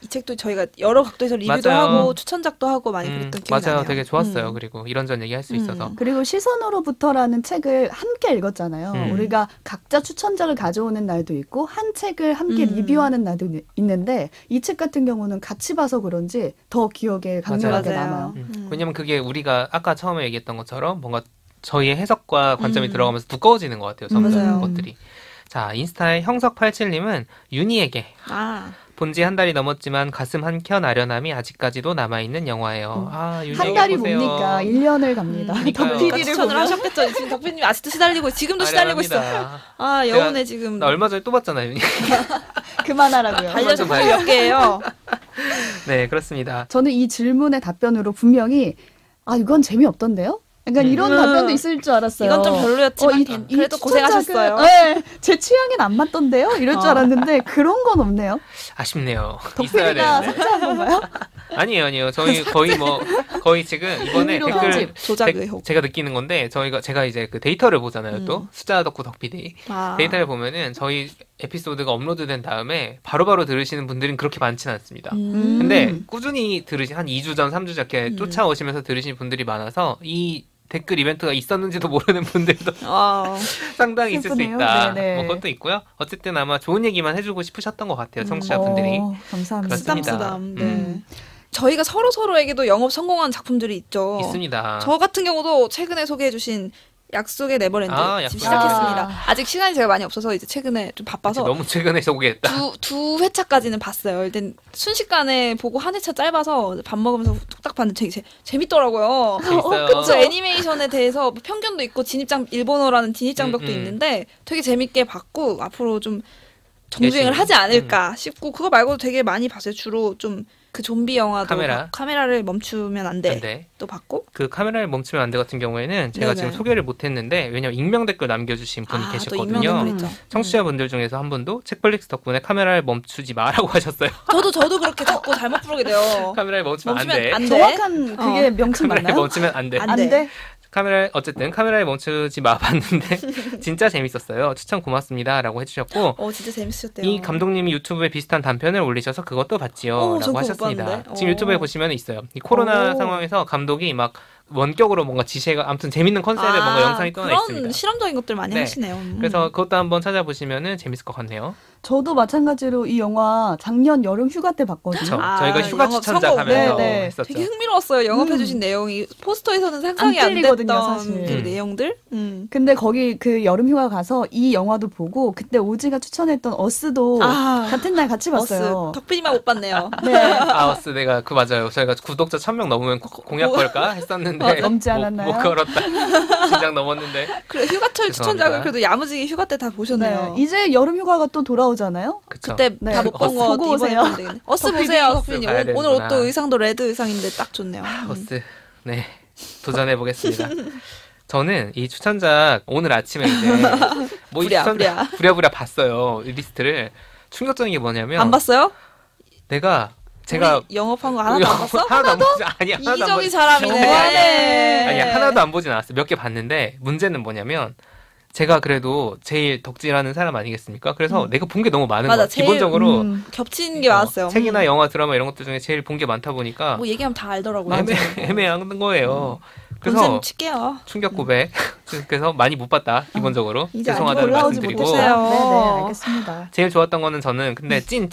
S2: 이 책도 저희가 여러 각도에서 리뷰도
S3: 맞아요.
S2: 하고 추천작도 하고 많이 그랬던 기억이
S3: 맞아요.
S2: 나네요.
S3: 되게 좋았어요. 그리고 이런저런 얘기 할 수 있어서.
S1: 그리고 시선으로부터라는 책을 함께 읽었잖아요. 우리가 각자 추천작을 가져오는 날도 있고 한 책을 함께 리뷰하는 날도 있는데 이 책 같은 경우는 같이 봐서 그런지 더 기억에 강렬하게
S2: 맞아요.
S1: 남아요.
S3: 왜냐면 그게 우리가 아까 처음에 얘기했던 것처럼 뭔가 저희의 해석과 관점이 들어가면서 두꺼워지는 것 같아요. 점점
S2: 맞아요.
S3: 것들이. 자, 인스타의 형석87님은 윤희에게 본지 한 달이 넘었지만 가슴 한켠 아련함이 아직까지도 남아있는 영화예요. 윤희에게
S1: 한 달이
S3: 보세요.
S1: 뭡니까? 1년을 갑니다.
S3: 그러니까요.
S1: 덕PD를
S2: 추천을
S1: 보면
S2: 하셨겠죠. 지금 덕PD님 아직도 시달리고 지금도 시달리고 있어.
S3: 아련합니다.
S2: 여운에 지금
S3: 나 얼마 전에 또 봤잖아요, 윤희.
S1: 그만하라고요.
S2: 달려서
S3: 봐요.
S2: 몇 개예요.
S3: 네, 그렇습니다.
S1: 저는 이 질문의 답변으로 분명히 이건 재미없던데요? 약간 이런 답변도 있을 줄 알았어요.
S2: 이건 좀 별로였지만 그래도 고생하셨어요.
S1: 네, 제 취향엔 안 맞던데요? 이럴 줄 알았는데 그런 건 없네요.
S3: 아쉽네요. 있어야
S1: 덕PD가
S3: 되는데.
S1: 삭제한 건가요?
S3: 아니에요. 저희 거의 지금 이번에
S1: 흥미로운
S3: 댓글
S2: 조작 의혹.
S3: 제가 느끼는 건데 제가 이제 그 데이터를 보잖아요. 또 숫자 덕후 덕PD 데이터를 보면은 저희 에피소드가 업로드된 다음에 바로바로 들으시는 분들은 그렇게 많지는 않습니다. 근데 꾸준히 들으신 한 2주 전, 3주 전 이렇게 쫓아오시면서 들으신 분들이 많아서 이 댓글 이벤트가 있었는지도 모르는 분들도 상당히 있을 수
S1: 슬프네요.
S3: 있다.
S1: 네네.
S3: 뭐 그것도 있고요. 어쨌든 아마 좋은 얘기만 해주고 싶으셨던 것 같아요. 청취자분들이.
S1: 감사합니다.
S3: 그렇습니다.
S2: 쓰담쓰담. 네. 저희가 서로에게도 영업 성공한 작품들이 있죠.
S3: 있습니다.
S2: 저 같은 경우도 최근에 소개해주신 약속의 네버랜드 지금 시작했습니다. 아직 시간이 제가 많이 없어서 이제 최근에 좀 바빠서
S3: 너무 최근에 소개했다.
S2: 두 회차까지는 봤어요. 일단 순식간에 보고 한 회차 짧아서 밥 먹으면서 뚝딱 봤는데 되게 재밌더라고요.
S3: 재밌어요.
S2: 그쵸. 애니메이션에 대해서 편견도 있고 일본어라는 진입장벽도 있는데 되게 재밌게 봤고 앞으로 좀 정주행을 하지 않을까 싶고 그거 말고도 되게 많이 봤어요. 주로 좀 그 좀비 영화도 카메라를 멈추면 안 돼. 또 봤고
S3: 그 카메라를 멈추면 안 돼 같은 경우에는 제가 지금 소개를 못했는데 왜냐면 익명 댓글 남겨주신 분이 계셨거든요. 청취자분들 중에서 한 분도 책플릭스 덕분에 카메라를 멈추지 마라고 하셨어요.
S2: 저도 그렇게 자꾸 잘못 부르게 돼요.
S3: 카메라를 멈추면 안 돼.
S1: 정확한 그게 명칭 맞나요?
S3: 카메라를 멈추면 안 돼.
S1: 안 돼.
S3: 카메라를 멈추지 마 봤는데 진짜 재밌었어요. 추천 고맙습니다라고 해주셨고
S2: 진짜 재밌으셨대요.
S3: 이 감독님이 유튜브에 비슷한 단편을 올리셔서 그것도 봤지요 라고 하셨습니다. 지금 유튜브에 보시면 있어요. 이 코로나 상황에서 감독이 막 원격으로 뭔가 지시가 아무튼 재밌는 컨셉의 뭔가 영상이 떠나 있습니다.
S2: 그런 실험적인 것들 많이 하시네요.
S3: 그래서 그것도 한번 찾아보시면 재밌을 것 같네요.
S1: 저도 마찬가지로 이 영화 작년 여름 휴가 때 봤거든요.
S3: 저희가 휴가 추천작 하면서 했었죠.
S2: 되게 흥미로웠어요. 영업해주신 내용이 포스터에서는 상상이 안 됐던 사실. 그 내용들.
S1: 근데 거기 그 여름 휴가 가서 이 영화도 보고 그때 오지가 추천했던 어스도 같은 날 같이 봤어요.
S2: 덕분이만 못 봤네요.
S1: 네.
S3: 어스 내가 맞아요. 저희가 구독자 1000명 넘으면 공약 걸까 했었는데
S1: 넘지 않았나요?
S3: 못 걸었다. 진작 넘었는데.
S2: 그래 휴가철 추천작을 그래도 야무지게 휴가 때 다 보셨네요.
S1: 네. 이제 여름 휴가가 또 돌아오잖아요.
S3: 그쵸.
S2: 그때 다 못 본 거
S1: 보고 오세요.
S2: 어스 보세요, 덕분님. 오늘 옷도 의상도 레드 의상인데 딱 좋네요.
S3: 어스 네 도전해 보겠습니다. 저는 이 추천작 오늘 아침에 이제 뭐 부랴부랴 봤어요. 이 리스트를. 충격적인 게 뭐냐면
S2: 안 봤어요?
S3: 제가
S2: 영업한 거 하나도 안 봤어?
S3: 하나도 안 보지. 아니 하나도
S2: 이기적인 사람이네.
S3: 아니 하나도 안 보진 않았어요. 몇 개 봤는데 문제는 뭐냐면 제가 그래도 제일 덕질하는 사람 아니겠습니까? 그래서 내가 본 게 너무 많은 거야. 기본적으로
S2: 겹치는 게 많았어요.
S3: 책이나 영화, 드라마 이런 것들 중에 제일 본 게 많다 보니까
S2: 뭐 얘기하면 다 알더라고요.
S3: 애매한 거예요.
S2: 그래서 칠게요.
S3: 충격 고백. 그래서 많이 못 봤다. 기본적으로 죄송하다는 말씀드리고.
S1: 네네 알겠습니다.
S3: 제일 좋았던 거는 저는 근데 찐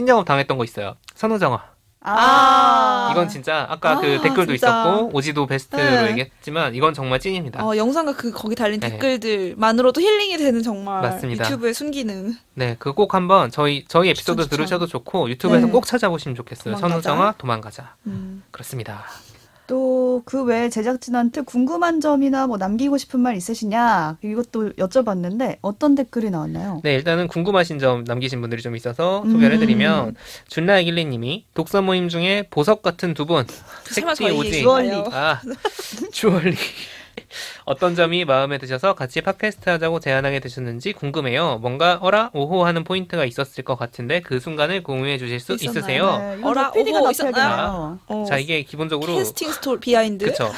S3: 영업 당했던 거 있어요. 선우정아. 이건 진짜 아까 그 댓글도
S2: 진짜.
S3: 있었고 오지도 베스트로
S2: 네.
S3: 얘기했지만 이건 정말 찐입니다.
S2: 영상과 거기 달린
S3: 네.
S2: 댓글들만으로도 힐링이 되는 정말
S3: 맞습니다.
S2: 유튜브의 순기능.
S3: 네, 그거 꼭 한번 저희 에피소드
S2: 추천.
S3: 들으셔도 좋고 유튜브에서
S1: 네.
S3: 꼭 찾아보시면 좋겠어요.
S2: 도망가자.
S3: 선우정아 도망가자. 그렇습니다.
S1: 또 그 외에 제작진한테 궁금한 점이나 뭐 남기고 싶은 말 있으시냐 이것도 여쭤봤는데 어떤 댓글이 나왔나요?
S3: 네, 일단은 궁금하신 점 남기신 분들이 좀 있어서 소개를 해드리면 준라이길리님이 독서 모임 중에 보석 같은 두 분
S2: 설마
S3: 책디
S2: 저희
S3: 오지
S2: 얘기인가요?
S3: 주얼리 어떤 점이 마음에 드셔서 같이 팟캐스트 하자고 제안하게 되셨는지 궁금해요. 뭔가 어라 오호 하는 포인트가 있었을 것 같은데 그 순간을 공유해 주실 수
S2: 있었나요?
S3: 있으세요?
S1: 네, 이건
S2: 어라,
S1: PD가
S2: 오호
S1: 답해야겠네요.
S3: 자, 이게 기본적으로
S2: 캐스팅 스토리 비하인드.
S3: 그쵸.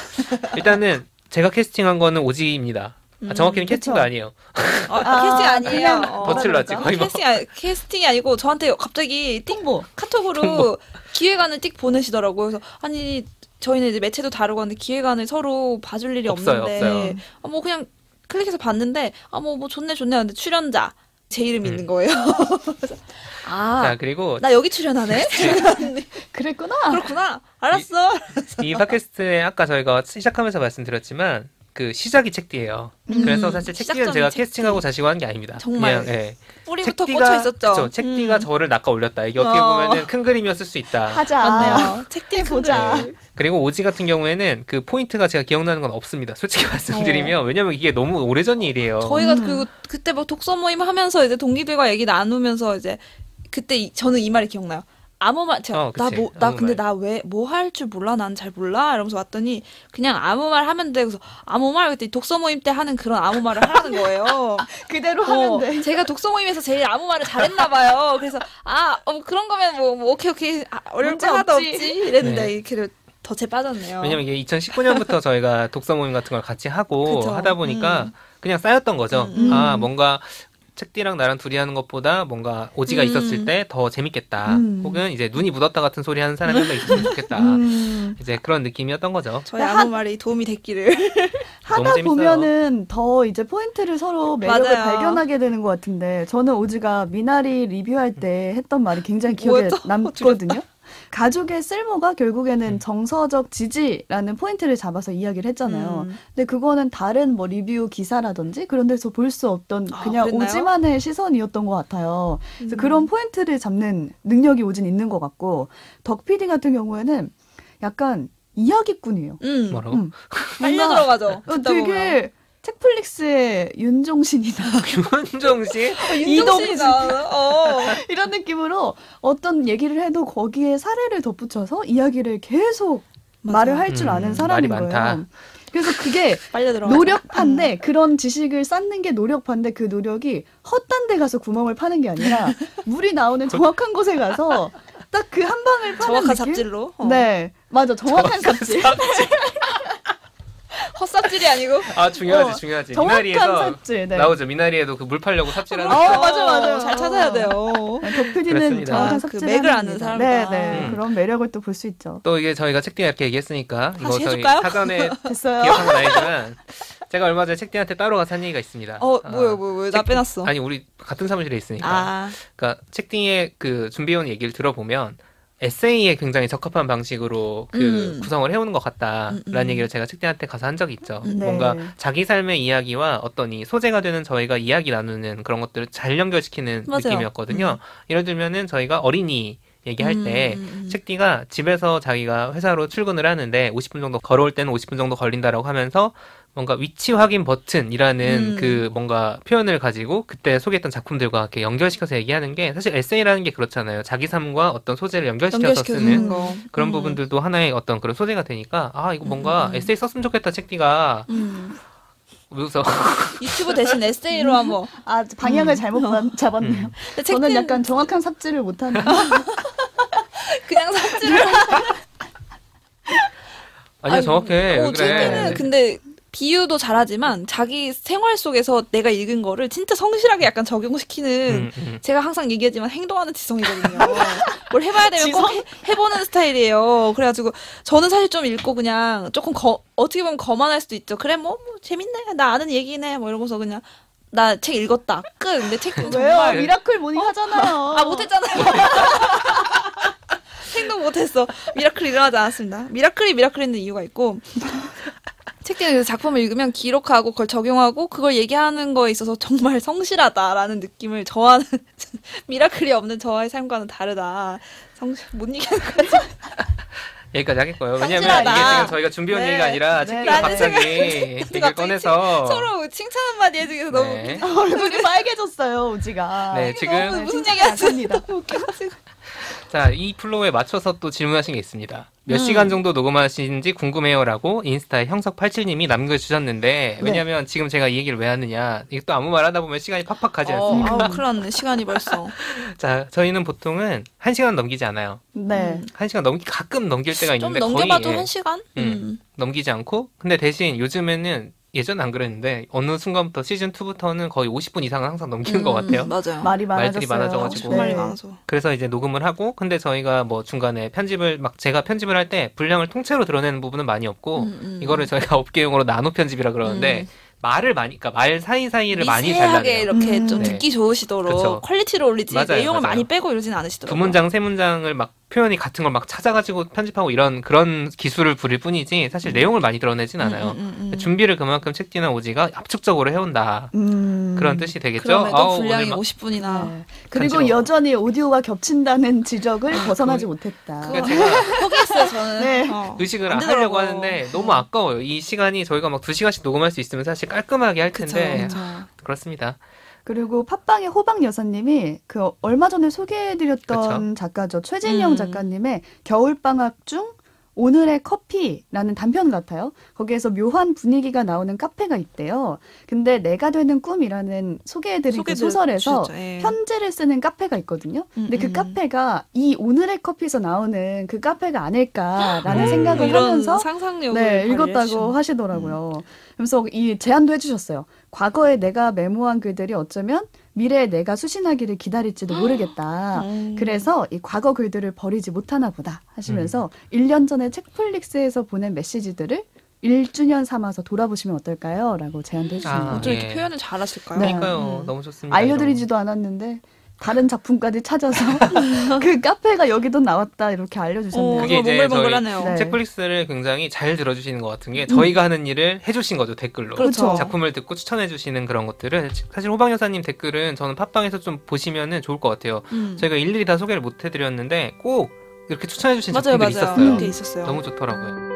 S3: 일단은 제가 캐스팅한 거는 오지입니다. 정확히는 캐스팅도
S1: 그쵸.
S3: 아니에요.
S2: 캐스팅 아니에요.
S3: 덫을 놨지 거의 뭐.
S2: 캐스팅이 아니고 저한테 갑자기 카톡으로 기획안을 띡 보내시더라고요. 그래서 아니 저희는 이제 매체도 다르고 하는데 기획안을 서로 봐줄 일이
S3: 없어요.
S2: 없는데 뭐 그냥 클릭해서 봤는데 뭐 좋네 하는데 출연자 제 이름이 있는 거예요. 그래서
S3: 자, 그리고
S2: 나 여기 출연하네.
S1: 그랬구나.
S2: 그렇구나. 알았어.
S3: 이 팟캐스트에 아까 저희가 시작하면서 말씀드렸지만 그 시작이 책디예요. 그래서 사실 책디는
S2: 시작점이
S3: 제가
S2: 책디.
S3: 캐스팅하고 자시고 한 게 아닙니다.
S2: 정말.
S3: 그냥, 예.
S2: 뿌리부터 꽂혀 있었죠.
S3: 그쵸. 책디가 저를 낚아 올렸다. 이게 어떻게 보면은 큰 그림이었을 수 있다.
S1: 하자.
S2: 맞네요. 책디
S1: 보자.
S3: 그리고 오지 같은 경우에는 그 포인트가 제가 기억나는 건 없습니다. 솔직히 말씀드리면 왜냐면 이게 너무 오래전 일이에요.
S2: 저희가 그때 뭐 독서 모임 하면서 이제 동기들과 얘기 나누면서 이제 그때 저는 이 말이 기억나요. 아무 말 제가
S3: 그치.
S2: 근데 나 왜 뭐 할 줄 몰라 난 잘 몰라 이러면서 왔더니 그냥 아무 말 하면 돼. 그래서 아무 말 그때 독서 모임 때 하는 그런 아무 말을 하라는 거예요.
S1: 그대로 하면 돼.
S2: 제가 독서 모임에서 제일 아무 말을 잘했나 봐요. 그래서 그런 거면 뭐 오케이 어려울 거 하나도 없지 이랬는데
S3: 네.
S2: 이렇게 덫에 빠졌네요.
S3: 왜냐면 이게 2019년부터 저희가 독서 모임 같은 걸 같이 하고
S2: 그쵸.
S3: 하다 보니까 그냥 쌓였던 거죠. 뭔가 책디랑 나랑 둘이 하는 것보다 뭔가 오지가 있었을 때 더 재밌겠다. 혹은 이제 눈이 묻었다 같은 소리 하는 사람이 한 명 있으면 좋겠다. 이제 그런 느낌이었던 거죠.
S2: 저희 아무 말이 도움이 됐기를.
S3: 너무
S1: 하다
S3: 재밌어요.
S1: 보면은 더 이제 포인트를 서로 매력을
S2: 맞아요.
S1: 발견하게 되는 것 같은데 저는 오지가 미나리 리뷰할 때 했던 말이 굉장히 기억에
S2: 뭐였죠?
S1: 남거든요. 가족의 쓸모가 결국에는 정서적 지지라는 포인트를 잡아서 이야기를 했잖아요. 근데 그거는 다른 뭐 리뷰 기사라든지 그런 데서 볼 수 없던 그냥
S2: 그랬나요?
S1: 오지만의 시선이었던 것 같아요. 그래서 그런 포인트를 잡는 능력이 오진 있는 것 같고 덕 PD 같은 경우에는 약간 이야기꾼이에요.
S3: 뭐라고?
S2: 빨려
S1: 뭔가
S2: 들어가죠. 듣다 보면.
S1: 되게 책플릭스의 윤종신이다.
S3: 윤정씨?
S2: 이동신이다.
S1: 이런 느낌으로 어떤 얘기를 해도 거기에 사례를 덧붙여서 이야기를 계속 말을 할 줄 아는 사람인
S3: 말이
S1: 거예요.
S3: 많다.
S1: 그래서 그게
S2: 빨려 들어가.
S1: 노력파인데 그런 지식을 쌓는 게 노력파인데 그 노력이 헛단 데 가서 구멍을 파는 게 아니라 물이 나오는 정확한 곳에 가서 딱 그 한 방을 파는
S2: 정확한
S1: 느낌?
S2: 삽질로.
S1: 네, 맞아. 정확한 삽질.
S2: 헛삽질이 아니고.
S3: 중요하지.
S1: 정확한
S3: 미나리에서
S1: 삽질. 네.
S3: 나오죠. 미나리에도 그 물 팔려고 삽질하는
S1: 맞아.
S2: 잘 찾아야 돼요.
S1: 덕PD는
S3: 그렇습니다.
S1: 정확한
S2: 그
S1: 삽질을
S2: 맥을
S1: 하는
S2: 아는
S1: 겁니다.
S2: 사람이다.
S1: 네. 그런 매력을 또 볼 수 있죠.
S3: 또 이게 저희가 책디가 이렇게 얘기했으니까 이거
S2: 다시
S3: 저희
S2: 해줄까요?
S3: 사전에
S1: 됐어요.
S3: 기억한 건 아니지만 제가 얼마 전에 책디한테 따로 가서 한 얘기가 있습니다.
S2: 뭐야, 나 빼놨어.
S3: 아니 우리 같은 사무실에 있으니까. 그러니까 책디의 그 준비해온 얘기를 들어보면 에세이에 굉장히 적합한 방식으로 그 구성을 해오는 것 같다라는 얘기를 제가 책디한테 가서 한 적이 있죠.
S1: 네.
S3: 뭔가 자기 삶의 이야기와 어떤 이 소재가 되는 저희가 이야기 나누는 그런 것들을 잘 연결시키는
S2: 맞아요.
S3: 느낌이었거든요. 예를 들면은 저희가 어린이 얘기할 때 책디가 집에서 자기가 회사로 출근을 하는데 50분 정도 걸어올 때는 50분 정도 걸린다라고 하면서 뭔가 위치 확인 버튼이라는 그 뭔가 표현을 가지고 그때 소개했던 작품들과 이렇게 연결시켜서 얘기하는 게 사실 에세이라는 게 그렇잖아요. 자기 삶과 어떤 소재를 연결시켜서 쓰는
S2: 거.
S3: 그런 부분들도 하나의 어떤 그런 소재가 되니까 이거 뭔가 에세이 썼으면 좋겠다 책디가 왜 웃어?
S2: 유튜브 대신 에세이로 한번.
S1: 방향을 잘못 잡았네요. 저는 약간 정확한 삽질을 못하는.
S2: 그냥 삽질을.
S3: 아니야 정확해. 왜 그래?
S2: 책디는 근데 비유도 잘하지만 자기 생활 속에서 내가 읽은 거를 진짜 성실하게 약간 적용시키는 제가 항상 얘기하지만 행동하는 지성이거든요. 뭘 해봐야 되면 꼭 해보는 스타일이에요. 그래가지고 저는 사실 좀 읽고 그냥 조금 어떻게 보면 거만할 수도 있죠. 그래 뭐 재밌네. 나 아는 얘기네. 뭐 이러고서 그냥 나 책 읽었다. 끝. 근데 책
S1: 왜요? 미라클 모닝 하잖아요.
S2: 못했잖아요. 행동 못했어. 미라클이 일어나지 않았습니다. 미라클이 미라클인 이유가 있고 책 중에 작품을 읽으면 기록하고 그걸 적용하고 그걸 얘기하는 거에 있어서 정말 성실하다라는 느낌을 저와는 미라클이 없는 저와의 삶과는 다르다. 못 이기는 거지.
S3: 여기까지 하겠고요. 왜냐면
S2: 성실하다.
S3: 이게 지금 저희가 준비한
S2: 네.
S3: 얘기가 아니라
S1: 네.
S3: 책기가 갑자기 얘기를 꺼내서
S2: 서로 칭찬 한마디 해주기서 너무
S3: 네.
S2: 웃기다.
S1: 얼굴이 빨개졌어요, 우지가.
S3: 네, 지금
S2: 무슨
S1: 진짜
S2: 얘기 하지?
S1: 감사합니다.
S3: 자, 이 플로우에 맞춰서 또 질문하신 게 있습니다. 몇 시간 정도 녹음하시는지 궁금해요라고 인스타에 형석87님이 남겨주셨는데 왜냐면 지금 제가 이 얘기를 왜 하느냐 이게 또 아무 말 하다 보면 시간이 팍팍 가지 않습니까?
S2: 아우 큰일 났네. 시간이 벌써.
S3: 자, 저희는 보통은 1시간 넘기지 않아요.
S1: 네.
S3: 1시간 가끔 넘길 때가
S2: 좀
S3: 있는데
S2: 넘겨봐도
S3: 거의
S2: 1시간?
S3: 넘기지 않고 근데 대신 요즘에는 예전 안 그랬는데 어느 순간부터 시즌 2부터는 거의 50분 이상은 항상 넘기는 것 같아요.
S2: 맞아요.
S1: 말이
S3: 말들이
S1: 많아졌어요.
S3: 많아져가지고.
S2: 말이
S1: 네.
S2: 많아서.
S3: 그래서 이제 녹음을 하고 근데 저희가 뭐 중간에 편집을 막 제가 편집을 할 때 분량을 통째로 드러내는 부분은 많이 없고 이거를 저희가 업계용어로 나노 편집이라 그러는데 말을 많이 그러니까 말 사이사이를 많이
S2: 미세하게
S3: 잘라내요.
S2: 이렇게 좀
S3: 네.
S2: 듣기 좋으시도록
S3: 그쵸.
S2: 퀄리티를 올리지
S3: 맞아요,
S2: 내용을
S3: 맞아요.
S2: 많이 빼고 이러진 않으시더라고요.
S3: 두 문장 세 문장을 막 표현이 같은 걸 막 찾아가지고 편집하고 이런 그런 기술을 부릴 뿐이지 사실 내용을 많이 드러내진 않아요. 준비를 그만큼 책디나 오지가 압축적으로 해온다. 그런 뜻이 되겠죠.
S2: 그럼에도
S3: 아우,
S2: 분량이
S3: 오늘 막
S2: 50분이나
S1: 네. 그리고
S3: 간지러워.
S1: 여전히 오디오가 겹친다는 지적을 벗어나지 못했다.
S3: 그러니까 제가
S2: 포기했어요 저는.
S1: 네.
S3: 의식을
S2: 안
S3: 하려고
S2: 되더라고요.
S3: 하는데 너무 아까워요. 이 시간이 저희가 막 2시간씩 녹음할 수 있으면 사실 깔끔하게 할 텐데
S2: 그쵸.
S3: 그렇습니다.
S1: 그리고 팟빵의 호박 여사님이 그 얼마 전에 소개해드렸던
S3: 그쵸.
S1: 작가죠. 최진영 작가님의 겨울방학 중 오늘의 커피라는 단편 같아요. 거기에서 묘한 분위기가 나오는 카페가 있대요. 근데 내가 되는 꿈이라는 소개해드린 그 소설에서
S2: 주셨죠. 예.
S1: 편지를 쓰는 카페가 있거든요. 근데 그 카페가 이 오늘의 커피에서 나오는 그 카페가 아닐까라는 생각을
S2: 이런
S1: 하면서
S2: 상상력을
S1: 네, 읽었다고
S2: 발휘해주신.
S1: 하시더라고요. 그래서 이 제안도 해주셨어요. 과거에 내가 메모한 글들이 어쩌면 미래에 내가 수신하기를 기다릴지도 모르겠다. 그래서 이 과거 글들을 버리지 못하나 보다 하시면서 1년 전에 책플릭스에서 보낸 메시지들을 1주년 삼아서 돌아보시면 어떨까요? 라고 제안도 해주셨네요.
S3: 아,
S2: 어쩜 이렇게
S3: 예.
S2: 표현을 잘하실까요?
S1: 네.
S3: 그러니까요. 너무 좋습니다.
S1: 알려드리지도 않았는데 다른 작품까지 찾아서 그 카페가 여기도 나왔다 이렇게 알려주셨네요.
S3: 그게 이제
S2: 몽글몽글하네요.
S1: 네.
S3: 책플릭스를 굉장히 잘 들어주시는 것 같은 게 저희가 하는 일을 해주신 거죠 댓글로.
S1: 그렇죠.
S3: 작품을 듣고 추천해주시는 그런 것들을 사실 호박 여사님 댓글은 저는 팟빵에서 좀 보시면은 좋을 것 같아요. 저희가 일일이 다 소개를 못 해드렸는데 꼭 이렇게 추천해주신
S2: 맞아요,
S3: 작품들이
S2: 맞아요.
S3: 있었어요.
S2: 그게 있었어요.
S3: 너무 좋더라고요.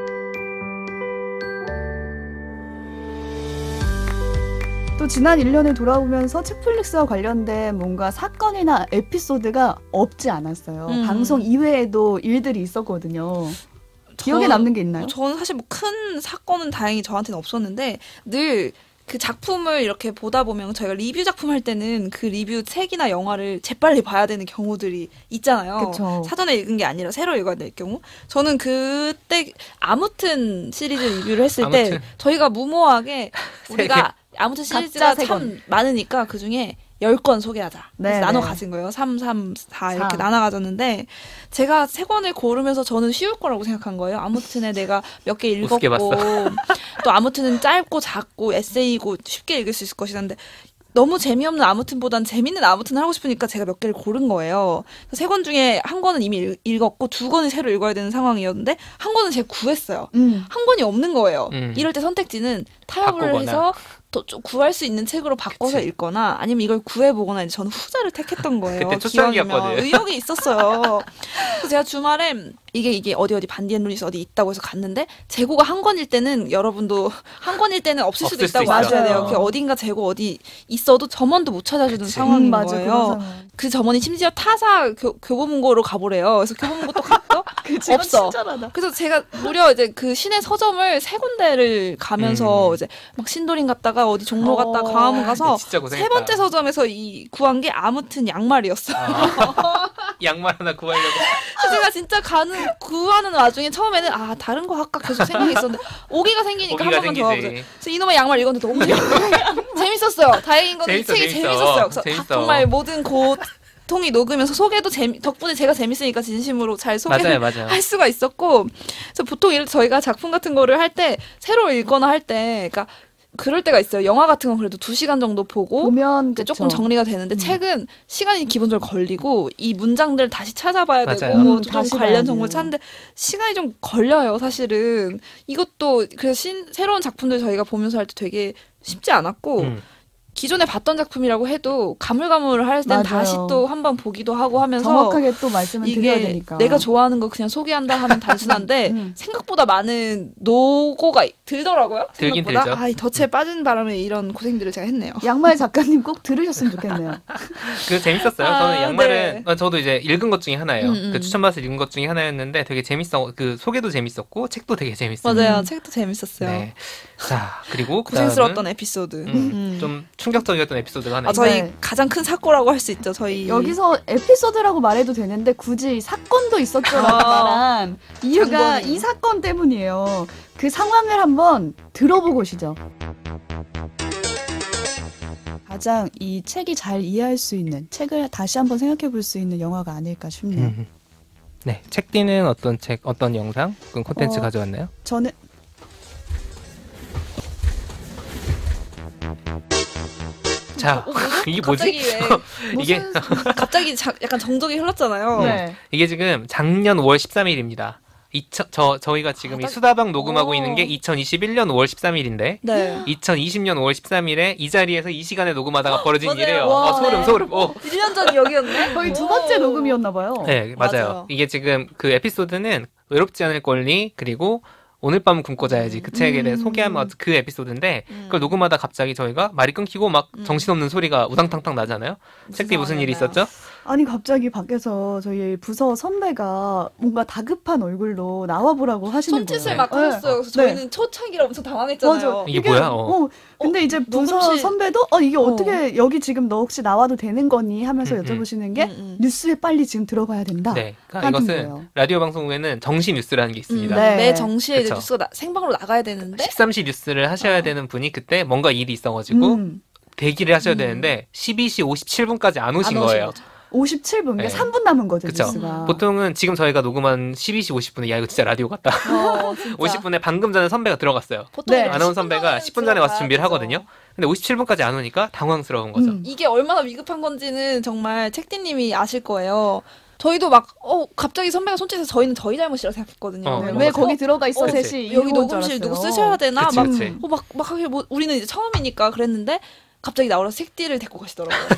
S1: 또 지난 1년을 돌아보면서 책플릭스와 관련된 뭔가 사건이나 에피소드가 없지 않았어요. 방송 이외에도 일들이 있었거든요. 기억에 남는 게 있나요?
S2: 저는 사실 뭐 큰 사건은 다행히 저한테는 없었는데 늘 그 작품을 이렇게 보다 보면 저희가 리뷰 작품 할 때는 그 리뷰 책이나 영화를 재빨리 봐야 되는 경우들이 있잖아요.
S1: 그쵸.
S2: 사전에 읽은 게 아니라 새로 읽어야 될 경우. 저는 그때 아무튼 시리즈 리뷰를 했을 때
S3: 아무튼.
S2: 저희가 무모하게 우리가 아무튼 시리즈가
S1: 각자 세
S2: 참 많으니까 그중에 10권 소개하자. 그래서
S1: 네,
S2: 나눠
S1: 네.
S2: 가진 거예요. 3, 3, 4 이렇게
S1: 4.
S2: 나눠 가졌는데 제가 3권을 고르면서 저는 쉬울 거라고 생각한 거예요. 아무튼에 내가 몇 개 읽었고
S3: 우습게 봤어.
S2: 또 아무튼은 짧고 작고 에세이고 쉽게 읽을 수 있을 것이라는데 너무 재미없는 아무튼보단 재밌는 아무튼 하고 싶으니까 제가 몇 개를 고른 거예요. 3권 중에 한 권은 이미 읽었고 2권을 새로 읽어야 되는 상황이었는데 한 권은 제가 구했어요. 한 권이 없는 거예요. 이럴 때 선택지는 타협을
S3: 바꾸거나.
S2: 해서 좀 구할 수 있는 책으로 바꿔서
S3: 그치.
S2: 읽거나 아니면 이걸 구해보거나 이제 저는 후자를 택했던 거예요.
S3: 그때 초창기였거든.
S2: 기왕이면. 의욕이 있었어요. 그래서 제가 주말에 이게 어디 반디앤 루이스 어디 있다고 해서 갔는데 재고가 한 권일 때는 여러분도 한 권일 때는 없을 수도
S3: 없을 수
S2: 있다고 아셔야
S1: 있어요.
S2: 돼요. 그 어딘가 재고 어디 있어도 점원도 못 찾아주는
S3: 그치.
S2: 상황인
S1: 맞아,
S2: 거예요.
S1: 그런 상황.
S2: 그 점원이 심지어 타사 교보문고로 가보래요. 그래서 교보문고 또 갔어?
S1: 그치,
S2: 없어.
S1: 친절하다.
S2: 그래서 제가 무려 이제 그 시내 서점을 3군데를 가면서 이제 막 신도림 갔다가 어디 종로 갔다가 광화문 가서
S3: 진짜 고생했다.
S2: 세 번째 서점에서 구한 게 아무튼 양말이었어요.
S3: 양말 하나 구하려고.
S2: 그래서 제가 진짜 구하는 와중에 처음에는 다른 거 할까 계속 생각이 있었는데 오기가 생기니까 한
S3: 오기가
S2: 번만 더
S3: 생기지.
S2: 가보자. 그래서 이놈의 양말 읽었는데 너무 재밌었어요. 다행인 건 이
S3: 재밌어,
S2: 책이
S3: 재밌어.
S2: 재밌었어요. 그래서
S3: 재밌어.
S2: 정말 모든 고통이 녹으면서 소개도 덕분에 제가 재밌으니까 진심으로 잘 소개를
S3: 맞아요.
S2: 할 수가 있었고 그래서 보통 저희가 작품 같은 거를 할 때 새로 읽거나 할 때 그러니까 그럴 때가 있어요. 영화 같은 건 그래도 2시간 정도 보고
S1: 보면
S2: 이제
S1: 그쵸.
S2: 조금 정리가 되는데 책은 시간이 기본적으로 걸리고 이 문장들 다시 찾아봐야
S3: 맞아요.
S2: 되고 좀
S1: 다시 봐야
S2: 관련
S1: 돼요.
S2: 정보를 찾는데 시간이 좀 걸려요. 사실은 이것도 그래서 새로운 작품들 저희가 보면서 할 때 되게 쉽지 않았고 기존에 봤던 작품이라고 해도 가물가물할 땐
S1: 맞아요.
S2: 다시 또 한 번 보기도 하고 하면서
S1: 정확하게 또 말씀을 드려야
S2: 이게
S1: 되니까.
S2: 내가 좋아하는 거 그냥 소개한다 하면 단순한데 생각보다 많은 노고가 들더라고요.
S3: 들긴
S2: 생각보다.
S3: 들죠.
S2: 아, 이 덫에 빠진 바람에 이런 고생들을 제가 했네요.
S1: 양말 작가님 꼭 들으셨으면 좋겠네요.
S3: 그 재밌었어요.
S2: 아,
S3: 저는 양말은
S2: 네.
S3: 저도 이제 읽은 것 중에 하나예요.
S2: 음.
S3: 그 추천받아서 읽은 것 중에 하나였는데 되게 재밌어. 그 소개도 재밌었고 책도 되게 재밌어요.
S2: 맞아요. 책도 재밌었어요.
S3: 네. 자 그리고
S2: 고생스러웠던 에피소드.
S3: 좀 충격적이었던 에피소드가 하나
S2: 아,
S3: 있어요.
S2: 저희
S1: 네.
S2: 가장 큰 사고라고 할 수 있죠. 저희
S1: 여기서 에피소드라고 말해도 되는데 굳이 사건도 있었죠라고 말한 이유가
S2: 장본인.
S1: 이 사건 때문이에요. 그 상황을 한번 들어보고 오시죠. 가장 이 책이 잘 이해할 수 있는 책을 다시 한번 생각해 볼 수 있는 영화가 아닐까 싶네요.
S3: 네, 책디는 어떤 책, 어떤 영상, 그 콘텐츠 가져왔나요?
S1: 저는
S3: 자, 이게 뭐지?
S2: 갑자기 왜
S3: 이게
S2: 갑자기 약간 정적이 흘렀잖아요.
S1: 네.
S3: 이게 지금 작년 5월 13일입니다. 저희가 지금 이 수다방 녹음하고 있는 게 2021년 5월 13일인데
S2: 네.
S3: 2020년 5월 13일에 이 자리에서 이 시간에 녹음하다가 벌어진
S2: 맞아요.
S3: 일이에요.
S1: 와,
S3: 소름
S2: 네.
S3: 소름.
S2: 1년 전 여기였네.
S1: 거의 두 번째 녹음이었나 봐요.
S3: 네, 맞아요.
S2: 맞아요.
S3: 이게 지금 그 에피소드는 외롭지 않을 권리 그리고 오늘 밤은 굶고 자야지 그 책에 소개하면 그 에피소드인데 그걸 녹음하다 갑자기 저희가 말이 끊기고 막 정신없는 소리가 우당탕탕 나잖아요. 책뒤 무슨 일이 있었죠?
S1: 아니 갑자기 밖에서 저희 부서 선배가 뭔가 다급한 얼굴로 나와보라고 하시는
S2: 손짓을
S1: 거예요.
S2: 막
S1: 네.
S2: 하셨어요. 그래서
S1: 네.
S2: 저희는 초창기라 엄청 당황했잖아요.
S1: 맞아.
S3: 이게 뭐야?
S1: 근데 이제 부서
S2: 녹음실-
S1: 선배도 이게 어떻게 여기 지금 너 혹시 나와도 되는 거니 하면서 여쭤보시는 게 뉴스에 빨리 지금 들어가야 된다.
S3: 네. 그러니까
S1: 하는
S3: 이것은
S1: 거예요.
S3: 라디오 방송국에는 정시 뉴스라는 게 있습니다.
S1: 네.
S2: 매 정시에 이제
S3: 그쵸.
S2: 뉴스가 생방으로 나가야 되는데
S3: 13시 뉴스를 하셔야 되는 분이 그때 뭔가 일이 있어가지고 대기를 하셔야 되는데 12시 57분까지 안 오신
S2: 안 오신
S3: 거예요.
S2: 거죠.
S1: 57분,
S3: 네.
S1: 3분 남은 거죠,
S3: 그쵸.
S1: 뉴스가.
S3: 보통은 지금 저희가 녹음한 12시 50분에 야 이거 진짜 라디오 같다.
S2: 진짜.
S3: 50분에 방금 전에 선배가 들어갔어요.
S2: 보통
S1: 네.
S2: 이렇게
S3: 아나운
S2: 10분
S3: 선배가
S2: 전에
S3: 10분 전에 와서
S2: 들어가야
S3: 준비를
S2: 되죠.
S3: 하거든요. 근데 57분까지 안 오니까 당황스러운 거죠.
S2: 이게 얼마나 위급한 건지는 정말 책디님이 아실 거예요. 저희도 막 갑자기 선배가 손짓해서 저희는 저희 잘못이라고 생각했거든요.
S1: 네,
S3: 막
S1: 왜 거기 들어가 있어,
S3: 그치.
S1: 셋이.
S2: 여기
S1: 이러고 온 줄
S2: 녹음실 누구
S1: 알았어요.
S2: 쓰셔야 되나?
S3: 그치, 그치.
S2: 막 하길 우리는 이제 처음이니까 그랬는데 갑자기 나오라 책디를 데리고 가시더라고요.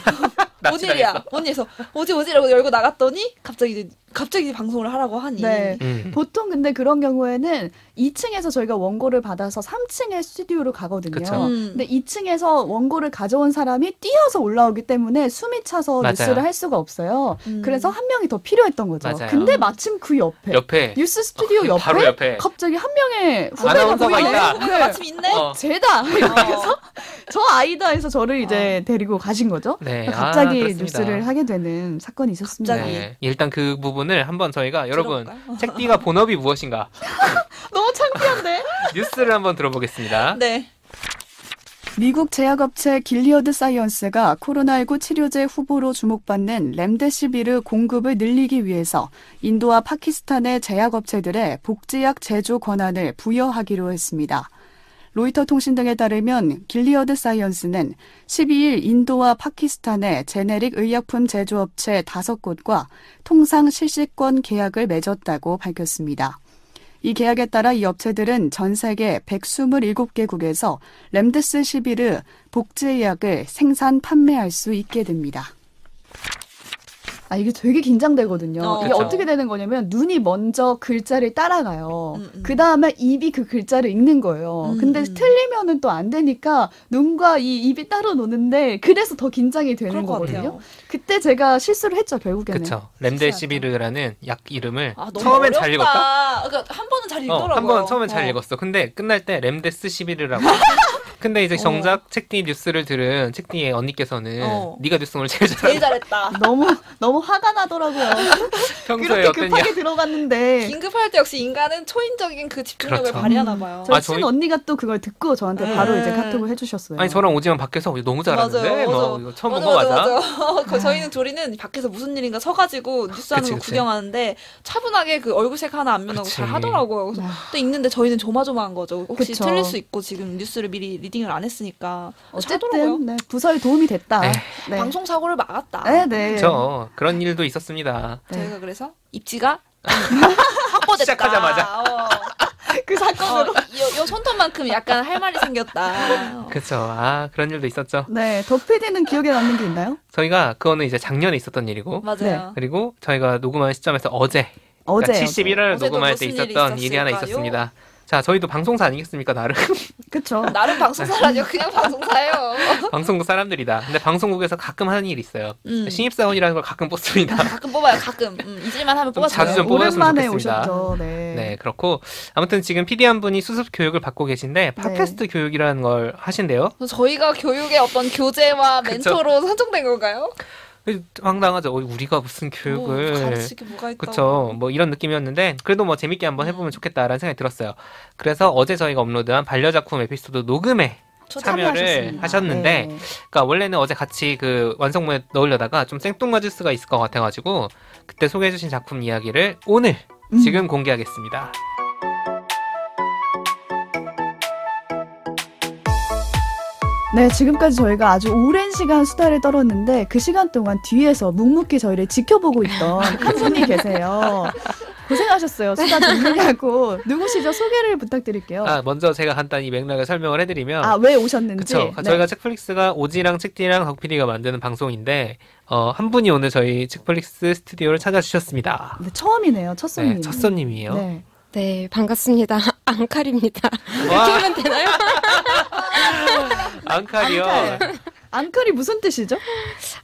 S2: 뭔 일이야? 뭔 일이서 뭐지라고 열고 나갔더니 갑자기 방송을 하라고 하니.
S1: 네. 보통 근데 그런 경우에는 2층에서 저희가 원고를 받아서 3층에 스튜디오로 가거든요.
S3: 그쵸.
S1: 근데 2층에서 원고를 가져온 사람이 뛰어서 올라오기 때문에 숨이 차서
S3: 맞아요.
S1: 뉴스를 할 수가 없어요. 그래서 한 명이 더 필요했던 거죠.
S3: 맞아요.
S1: 근데 마침 그 옆에 뉴스 스튜디오 옆에,
S3: 바로 옆에
S1: 갑자기 한 명의 후배가
S3: 아나운서가
S1: 보이네.
S3: 있다.
S1: 네.
S2: 마침 있네.
S1: 쟤다. 그래서 저 아이다 해서 저를 이제 데리고 가신 거죠.
S3: 네.
S1: 갑자기
S3: 그렇습니다.
S1: 뉴스를 하게 되는 사건이 있었습니다.
S2: 갑자기.
S3: 네. 일단 그 부분을 한번 저희가 여러분
S2: 들어볼까요?
S3: 책디가 본업이 무엇인가
S1: 너무 창피한데?
S3: 뉴스를 한번 들어보겠습니다.
S2: 네.
S1: 미국 제약업체 길리어드 사이언스가 코로나19 치료제 후보로 주목받는 렘데시비르 공급을 늘리기 위해서 인도와 파키스탄의 제약업체들의 복제약 제조 권한을 부여하기로 했습니다. 로이터 통신 등에 따르면 길리어드 사이언스는 12일 인도와 파키스탄의 제네릭 의약품 제조업체 5곳과 통상 실시권 계약을 맺었다고 밝혔습니다. 이 계약에 따라 이 업체들은 전 세계 127개국에서 렘데시비르 복제약을 생산 판매할 수 있게 됩니다. 이게 되게 긴장되거든요. 이게
S3: 그쵸.
S1: 어떻게 되는 거냐면 눈이 먼저 글자를 따라가요. 그 다음에 입이 그 글자를 읽는 거예요. 근데 틀리면은 또 안 되니까 눈과 이 입이 따로 노는데 그래서 더 긴장이 되는
S2: 그럴 것
S1: 거거든요.
S2: 같아요.
S1: 그때 제가 실수를 했죠, 결국에는.
S3: 그렇죠. 렘데시비르라는 약 이름을
S2: 너무
S3: 처음엔 잘
S2: 어렵다.
S3: 읽었다.
S2: 그러니까 한 번은 잘 읽더라고요.
S3: 한 번 처음엔 잘 읽었어. 근데 끝날 때 렘데스시비르라고. 근데 이제 정작 책디 뉴스를 들은 책디의 언니께서는 네가 뉴스 오늘 제일
S2: 제일
S3: 잘한다.
S2: 잘했다.
S1: 너무 화가 나더라고요.
S3: 평소에
S1: 그렇게
S3: 어땠냐?
S1: 급하게 들어갔는데
S2: 긴급할 때 역시 인간은 초인적인 그 집중력을
S3: 그렇죠.
S2: 발휘하나 봐요.
S1: 저희
S3: 저희-
S1: 친 언니가 또 그걸 듣고 저한테
S2: 네.
S1: 바로 이제 카톡을 해주셨어요.
S3: 아니 저랑 오지만 밖에서 너무 잘하는데
S2: 맞아요.
S3: 뭐 이거 처음 본 거 맞아?
S2: 저희는 둘이는 밖에서 무슨 일인가 서가지고 뉴스하는
S3: 그치,
S2: 거
S3: 그치.
S2: 구경하는데 차분하게 그 얼굴색 하나 안 변하고
S3: 그치.
S2: 잘 하더라고요. 그래서 또 읽는데 저희는 조마조마한 거죠. 혹시
S1: 그쵸.
S2: 틀릴 수 있고 지금 뉴스를 미리 리딩을 안 했으니까
S1: 어쨌든 네, 부서에 도움이 됐다.
S3: 네.
S2: 방송 사고를 막았다.
S1: 네.
S3: 그렇죠. 그런 일도 있었습니다.
S2: 저희가 그래서 입지가 확보됐다.
S3: 시작하자마자.
S1: 그 사건으로.
S2: 요 손톱만큼 약간 할 말이 생겼다.
S3: 그렇죠. 그런 일도 있었죠.
S1: 네, 덕 PD는 기억에 남는 게 있나요?
S3: 저희가 그거는 이제 작년에 있었던 일이고,
S2: 맞아요.
S1: 네.
S3: 그리고 저희가 녹음한 시점에서 그러니까 71월 녹음할 때 있었던 일이 하나 있었습니다. 자, 저희도 방송사 아니겠습니까, 나름?
S1: 그렇죠.
S2: 나름 방송사라뇨. 그냥 방송사예요.
S3: 방송국 사람들이다. 근데 방송국에서 가끔 하는 일이 있어요. 신입사원이라는 걸 가끔 뽑습니다.
S2: 가끔 뽑아요. 가끔. 잊을만 하면 뽑았어요.
S3: 자주 좀 뽑았으면
S1: 오랜만에
S3: 좋겠습니다.
S1: 오셨죠. 네.
S3: 네, 그렇고 아무튼 지금 PD 한 분이 수습 교육을 받고 계신데 팟캐스트 교육이라는 걸 하신대요.
S2: 저희가 교육의 어떤 교재와
S3: 그쵸.
S2: 멘토로 선정된 건가요?
S3: 황당하죠. 우리가 무슨 교육을
S2: 가르치기 뭐가 있다고.
S3: 그렇죠. 뭐 이런 느낌이었는데 그래도 뭐 재밌게 한번 해보면 좋겠다라는 생각이 들었어요. 그래서 어제 저희가 업로드한 반려작품 에피소드 녹음에 참여를
S1: 참여하셨습니다.
S3: 하셨는데,
S1: 네.
S3: 그러니까 원래는 어제 같이 그 완성본에 넣으려다가 좀 생뚱맞을 수가 있을 것 같아가지고 그때 소개해주신 작품 이야기를 오늘 지금 공개하겠습니다.
S1: 네, 지금까지 저희가 아주 오랜 시간 수다를 떨었는데 그 시간 동안 뒤에서 묵묵히 저희를 지켜보고 있던 한 분이 계세요. 고생하셨어요. 수다 정리하고. 누구시죠? 소개를 부탁드릴게요.
S3: 먼저 제가 간단히 맥락을 설명을 해드리면
S1: 왜 오셨는지.
S3: 그쵸.
S1: 네.
S3: 저희가 책플릭스가 오지랑 책디랑 덕PD가 만드는 방송인데 한 분이 오늘 저희 책플릭스 스튜디오를 찾아주셨습니다.
S1: 네, 처음이네요. 첫 손님.
S3: 네, 첫 손님이에요.
S1: 네.
S4: 네, 반갑습니다. 앙칼입니다.
S3: 와.
S4: 이렇게 하면 되나요?
S3: 앙칼이요.
S1: 앙칼이 무슨 뜻이죠?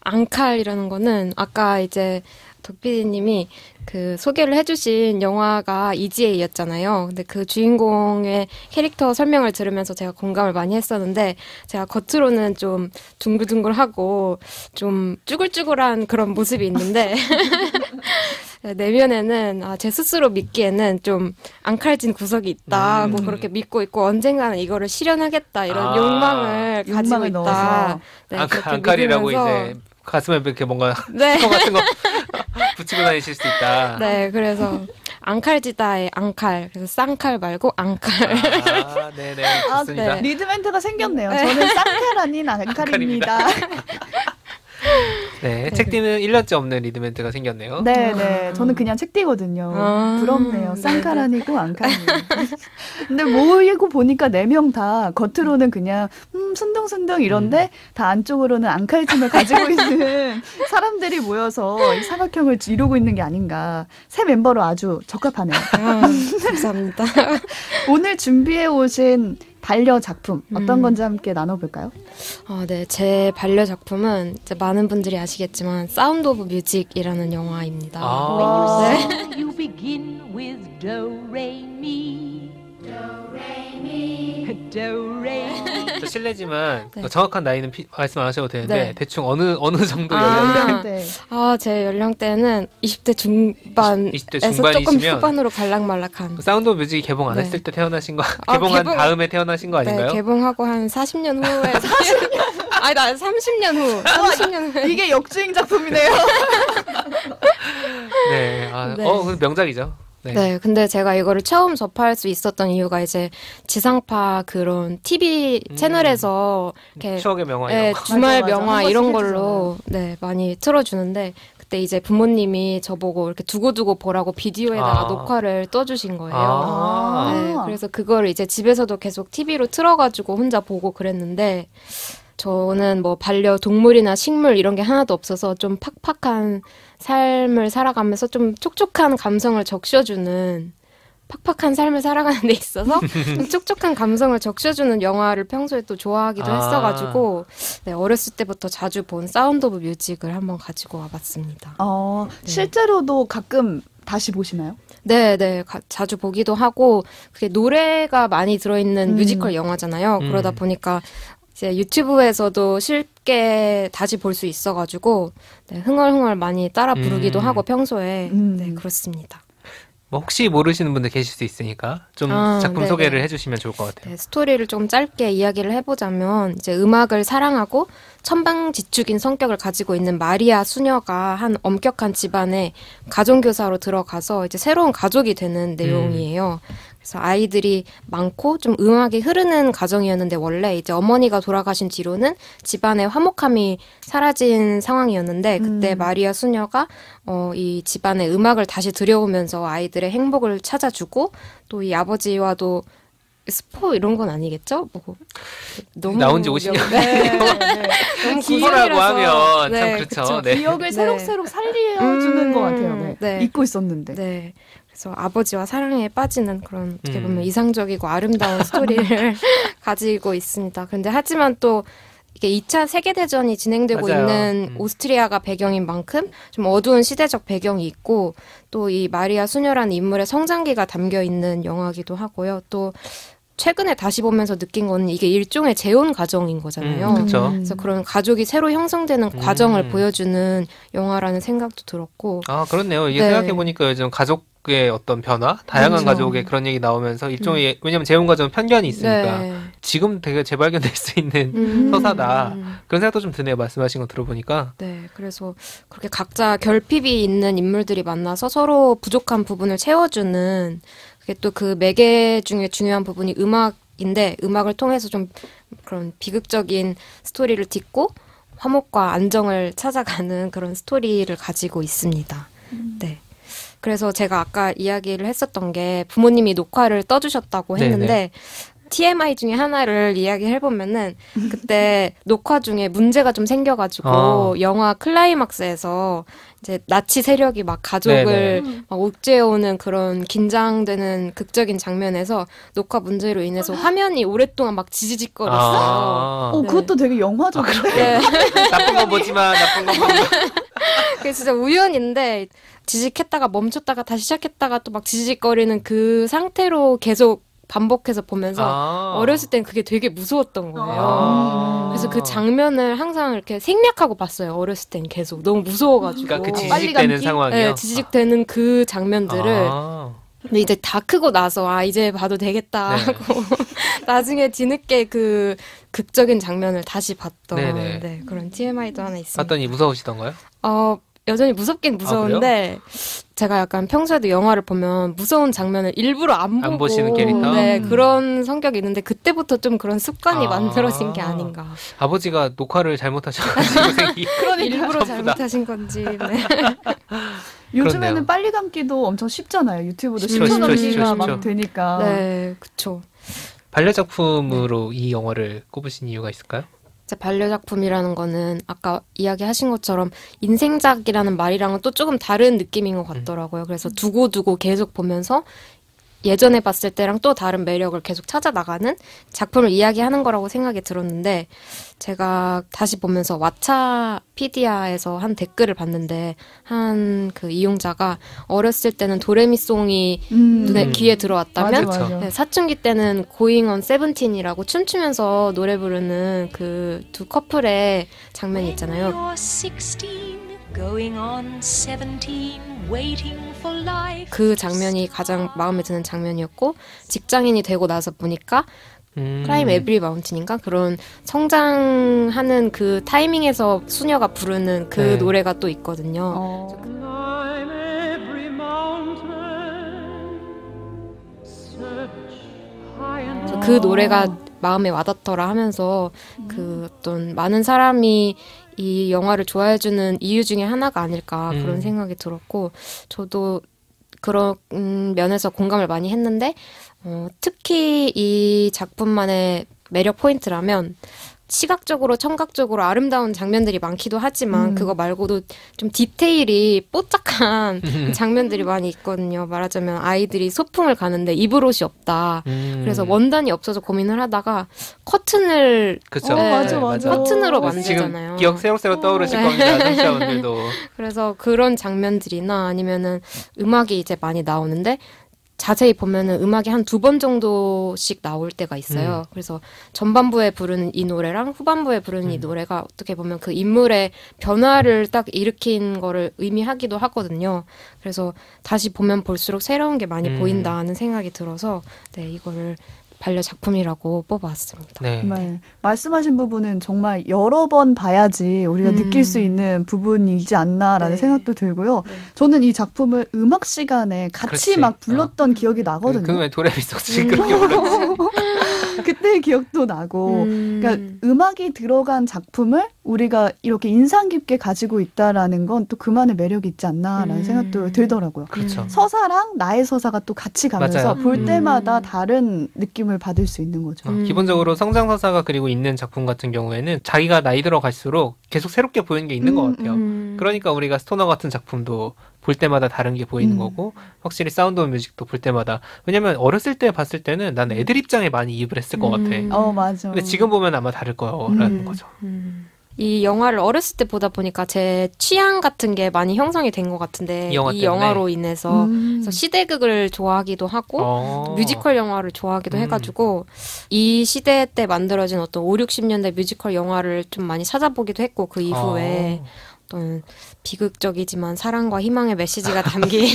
S4: 앙칼이라는 거는 아까 이제 덕PD님이 그 소개를 해주신 영화가 EGA였잖아요. 근데 그 주인공의 캐릭터 설명을 들으면서 제가 공감을 많이 했었는데 제가 겉으로는 좀 둥글둥글하고 좀 쭈글쭈글한 그런 모습이 있는데 내면에는 제 스스로 믿기에는 좀 앙칼진 구석이 있다. 뭐 그렇게 믿고 있고 언젠가는 이거를 실현하겠다. 이런 욕망을 가지고 있다.
S1: 넣어서.
S4: 네,
S3: 앙칼이라고
S4: 믿으면서
S3: 이제 가슴에 이렇게 뭔가
S4: 네.
S3: 스티커 같은 거 붙이고 다니실 수 있다.
S4: 네, 그래서 앙칼지다의 앙칼. 그래서 쌍칼 말고 앙칼.
S3: 네네. 좋습니다.
S4: 네.
S1: 리드멘트가 생겼네요. 저는 쌍칼 아닌 앙칼입니다.
S3: 네, 책디는 1년째 없는 리드멘트가 생겼네요.
S1: 네. 저는 그냥 책띠거든요. 부럽네요. 쌍칼 아니고 앙칼이에요. 근데 모이고 보니까 4명 다 겉으로는 그냥 순둥순둥 이런데 다 안쪽으로는 앙칼짐을 가지고 있는 사람들이 모여서 이 사각형을 이루고 있는 게 아닌가. 새 멤버로 아주 적합하네요.
S4: 감사합니다.
S1: 오늘 준비해 오신 반려 작품 어떤 건지 함께 나눠볼까요?
S4: 네, 제 반려 작품은 이제 많은 분들이 아시겠지만 사운드 오브 뮤직이라는 영화입니다.
S1: 네.
S5: You begin with do, re, mi. Do, re, mi. Do, re, mi.
S3: 저 실례지만
S4: 네.
S3: 정확한 나이는 말씀 안 하셔도 되는데
S4: 네.
S3: 대충 어느 정도 연령대?
S1: 네.
S4: 제 연령대는 20대 중반에서
S3: 20대
S4: 조금
S3: 중반이시면
S4: 후반으로 갈락말락한.
S3: 사운드 오브 뮤직이 개봉 안
S4: 네.
S3: 했을 때 태어나신 거 개봉한 다음에 태어나신 거 아닌가요?
S4: 네, 개봉하고 한 40년 후에. 아니, 나 30년 후. 30년 후에.
S1: 이게 역주행 작품이네요.
S3: 네.
S4: 네.
S3: 명작이죠. 네.
S4: 네, 근데 제가 이거를 처음 접할 수 있었던 이유가 이제 지상파 그런 TV 채널에서 이렇게
S3: 추억의 명화
S4: 네,
S3: 이런 거.
S4: 주말
S1: 맞아.
S4: 명화
S1: 한번
S4: 이런
S1: 소개해주잖아요.
S4: 걸로 네, 많이 틀어주는데 그때 이제 부모님이 저보고 이렇게 두고두고 보라고 비디오에다가 녹화를 떠주신 거예요. 네, 그래서 그거를 이제 집에서도 계속 TV로 틀어가지고 혼자 보고 그랬는데 저는 뭐 반려동물이나 식물 이런 게 하나도 없어서 좀 팍팍한 삶을 살아가면서 좀 촉촉한 감성을 적셔주는 팍팍한 삶을 살아가는 데 있어서 좀 촉촉한 감성을 적셔주는 영화를 평소에 또 좋아하기도 했어가지고 네, 어렸을 때부터 자주 본 사운드 오브 뮤직을 한번 가지고 와봤습니다.
S1: 실제로도 가끔 다시 보시나요?
S4: 네, 자주 보기도 하고 그게 노래가 많이 들어있는 뮤지컬 영화잖아요. 그러다 보니까 이제 유튜브에서도 쉽게 다시 볼 수 있어가지고 네, 흥얼흥얼 많이 따라 부르기도 하고 평소에 네, 그렇습니다.
S3: 뭐 혹시 모르시는 분들 계실 수 있으니까 좀 작품
S4: 네네.
S3: 소개를 해주시면 좋을 것 같아요.
S4: 네, 스토리를 좀 짧게 이야기를 해보자면 이제 음악을 사랑하고 천방지축인 성격을 가지고 있는 마리아 수녀가 한 엄격한 집안에 가정교사로 들어가서 이제 새로운 가족이 되는 내용이에요. 그래서 아이들이 많고 좀 음악이 흐르는 가정이었는데 원래 이제 어머니가 돌아가신 뒤로는 집안의 화목함이 사라진 상황이었는데 그때 마리아 수녀가 이 집안의 음악을 다시 들여오면서 아이들의 행복을 찾아주고 또 이 아버지와도 스포 이런 건 아니겠죠? 뭐 너무
S3: 나온 지 50년
S1: 네.
S4: 너무
S3: 기억이라고 하면
S4: 네,
S3: 참 그렇죠.
S4: 그쵸.
S3: 네.
S1: 기억을 새록새록 살려주는 것 같아요. 네.
S4: 네.
S1: 잊고 있었는데.
S4: 네. 그래서 아버지와 사랑에 빠지는 그런 어떻게 보면 이상적이고 아름다운 스토리를 가지고 있습니다. 근데 하지만 또 이게 2차 세계대전이 진행되고
S3: 맞아요.
S4: 있는 오스트리아가 배경인 만큼 좀 어두운 시대적 배경이 있고 또 이 마리아 수녀라는 인물의 성장기가 담겨 있는 영화이기도 하고요. 또 최근에 다시 보면서 느낀 거는 이게 일종의 재혼 가정인 거잖아요.
S3: 그렇죠.
S4: 그래서 그런 가족이 새로 형성되는 과정을 보여주는 영화라는 생각도 들었고.
S3: 아, 그렇네요. 이게
S4: 네.
S3: 생각해보니까 요즘 가족의 어떤 변화, 다양한
S4: 그렇죠.
S3: 가족의 그런 얘기 나오면서 일종의, 왜냐면 재혼 가정은 편견이 있으니까
S4: 네.
S3: 지금 되게 재발견될 수 있는 서사다. 그런 생각도 좀 드네요. 말씀하신 거 들어보니까.
S4: 네, 그래서 그렇게 각자 결핍이 있는 인물들이 만나서 서로 부족한 부분을 채워주는 그게 또 그 매개 중에 중요한 부분이 음악인데 음악을 통해서 좀 그런 비극적인 스토리를 딛고 화목과 안정을 찾아가는 그런 스토리를 가지고 있습니다. 네. 그래서 제가 아까 이야기를 했었던 게 부모님이 녹화를 떠주셨다고 했는데
S3: 네네.
S4: TMI 중에 하나를 이야기해보면은 그때 녹화 중에 문제가 좀 생겨가지고 영화 클라이막스에서 이제 나치 세력이 막 가족을 막 옥죄어오는 그런 긴장되는 극적인 장면에서 녹화 문제로 인해서 화면이 오랫동안 막 지지직거렸어요.
S3: 아,
S1: 그것도 되게 영화적인데.
S4: 네.
S3: 나쁜 건 보지마, 나쁜 건 보지마.
S4: 그게 진짜 우연인데 지직했다가 멈췄다가 다시 시작했다가 또 막 지직거리는 그 상태로 계속 반복해서 보면서 어렸을 땐 그게 되게 무서웠던 거예요. 그래서 그 장면을 항상 이렇게 생략하고 봤어요. 어렸을 땐 계속 너무 무서워가지고.
S3: 그러니까 그
S1: 빨리
S3: 지직되는
S1: 감기?
S3: 상황이요.
S4: 네, 지직되는 그 장면들을
S3: 아.
S4: 근데 이제 다 크고 나서 이제 봐도 되겠다
S3: 네.
S4: 하고 나중에 뒤늦게 그 극적인 장면을 다시 봤던
S3: 네네.
S4: 네, 그런 TMI도 하나 있습니다.
S3: 봤더니 무서우시던가요?
S4: 여전히 무섭긴 무서운데 제가 약간 평소에도 영화를 보면 무서운 장면을 일부러 안 보고
S3: 보시는 캐릭터?
S4: 네, 그런 성격이 있는데 그때부터 좀 그런 습관이 만들어진 게 아닌가.
S3: 아버지가 녹화를 잘못하셔가지고
S4: 일부러 잘못하신 건지. 네.
S1: 요즘에는
S3: 그렇네요.
S1: 빨리 감기도 엄청 쉽잖아요. 유튜브도
S3: 쉽죠,
S1: 10초 넘기가
S3: 쉽죠.
S1: 막 되니까.
S4: 네, 그쵸.
S3: 반려작품으로 이 영화를 꼽으신 이유가 있을까요?
S4: 반려작품이라는 거는 아까 이야기하신 것처럼 인생작이라는 말이랑은 또 조금 다른 느낌인 것 같더라고요. 그래서 두고두고 계속 보면서 예전에 봤을 때랑 또 다른 매력을 계속 찾아 나가는 작품을 이야기하는 거라고 생각이 들었는데 제가 다시 보면서 왓챠피디아에서 한 댓글을 봤는데 한 그 이용자가 어렸을 때는 도레미송이 눈에 귀에 들어왔다면
S1: 맞아.
S4: 네, 사춘기 때는 고잉 on 17이라고 춤추면서 노래 부르는 그 두 커플의 장면이 있잖아요.
S5: You're 16, going on 17, waiting for life.
S4: 그 장면이 가장 마음에 드는 장면이었고 직장인이 되고 나서 보니까 클라임 에브리 마운틴인가 그런 성장하는 그 타이밍에서 수녀가 부르는 그
S3: 네.
S4: 노래가 또 있거든요.
S6: Climb every mountain, search high and
S4: 그래서 그 노래가 마음에 와닿더라 하면서 그 어떤 많은 사람이 이 영화를 좋아해주는 이유 중에 하나가 아닐까 그런 생각이 들었고 저도 그런 면에서 공감을 많이 했는데 특히 이 작품만의 매력 포인트라면 시각적으로 청각적으로 아름다운 장면들이 많기도 하지만 그거 말고도 좀 디테일이 뽀짝한 장면들이 많이 있거든요. 말하자면 아이들이 소풍을 가는데 입을 옷이 없다. 그래서 원단이 없어서 고민을 하다가 커튼을
S3: 그쵸.
S1: 맞아.
S4: 커튼으로
S3: 지금
S4: 만들잖아요.
S3: 기억 새록새록 떠오르실 겁니다. 청취자분들도.
S4: 그래서 그런 장면들이나 아니면은 음악이 이제 많이 나오는데 자세히 보면은 음악이 한 2번 정도씩 나올 때가 있어요. 그래서 전반부에 부르는 이 노래랑 후반부에 부르는 이 노래가 어떻게 보면 그 인물의 변화를 딱 일으킨 거를 의미하기도 하거든요. 그래서 다시 보면 볼수록 새로운 게 많이 보인다는 생각이 들어서 네, 이거를 반려 작품이라고 뽑아왔습니다.
S3: 네.
S1: 정말 말씀하신 부분은 정말 여러 번 봐야지 우리가 느낄 수 있는 부분이지 않나라는
S2: 네.
S1: 생각도 들고요.
S2: 네.
S1: 저는 이 작품을 음악 시간에 같이
S3: 그렇지.
S1: 막 불렀던 기억이 나거든요.
S3: 그왜 도레미소지 그렇게 불렀지?
S1: 그때의 기억도 나고 그러니까 음악이 들어간 작품을 우리가 이렇게 인상 깊게 가지고 있다라는 건 또 그만의 매력이 있지 않나라는 생각도 들더라고요.
S3: 그렇죠.
S1: 서사랑 나의 서사가 또 같이 가면서
S3: 맞아요.
S1: 볼 때마다 다른 느낌을 받을 수 있는 거죠.
S3: 기본적으로 성장 서사가 그리고 있는 작품 같은 경우에는 자기가 나이 들어 갈수록 계속 새롭게 보이는 게 있는 것 같아요. 그러니까 우리가 스토너 같은 작품도 볼 때마다 다른 게 보이는 거고 확실히 사운드 오브 뮤직도 볼 때마다 왜냐면 어렸을 때 봤을 때는 난 애들 입장에 많이 이입을 했을 것 같아.
S1: 맞아.
S3: 근데 지금 보면 아마 다를 거라는 거죠.
S4: 이 영화를 어렸을 때 보다 보니까 제 취향 같은 게 많이 형성이 된 것 같은데
S3: 이
S4: 영화로 인해서 그래서 시대극을 좋아하기도 하고 뮤지컬 영화를 좋아하기도 해가지고 이 시대 때 만들어진 어떤 5, 60년대 뮤지컬 영화를 좀 많이 찾아보기도 했고 그 이후에 어떤 비극적이지만 사랑과 희망의 메시지가 담긴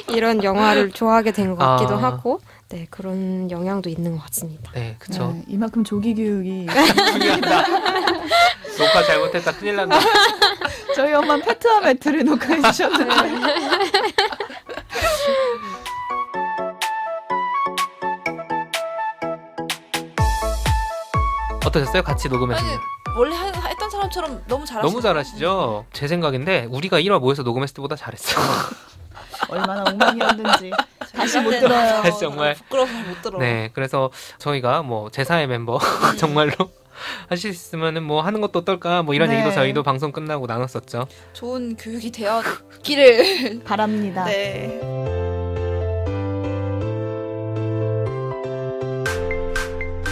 S4: 이런 영화를 좋아하게 된 것 같기도 하고 네 그런 영향도 있는 것 같습니다.
S3: 네, 그렇죠.
S1: 네, 이만큼 조기 교육이
S3: 녹화 잘못했다 큰일 난다.
S1: 저희 엄마 페트와 매트를 녹화해 주셨는데
S3: 어떠셨어요? 같이 녹음해서.
S2: 아니, 원래 했던 사람처럼 너무 잘하시죠.
S3: 너무 잘하시죠? 제 생각인데 우리가 1화 모여서 녹음했을 때보다 잘했어요.
S1: 얼마나 엉망이었는지 다시 못 들어요.
S3: 다시 정말.
S2: 부끄러워서 못 들어.
S3: 네, 그래서 저희가 뭐 제4의 멤버 정말로 하실 수 있으면은 뭐 하는 것도 어떨까 뭐 이런
S1: 네.
S3: 얘기도 저희도 방송 끝나고 나눴었죠.
S2: 좋은 교육이 되었기를
S1: 바랍니다.
S2: 네.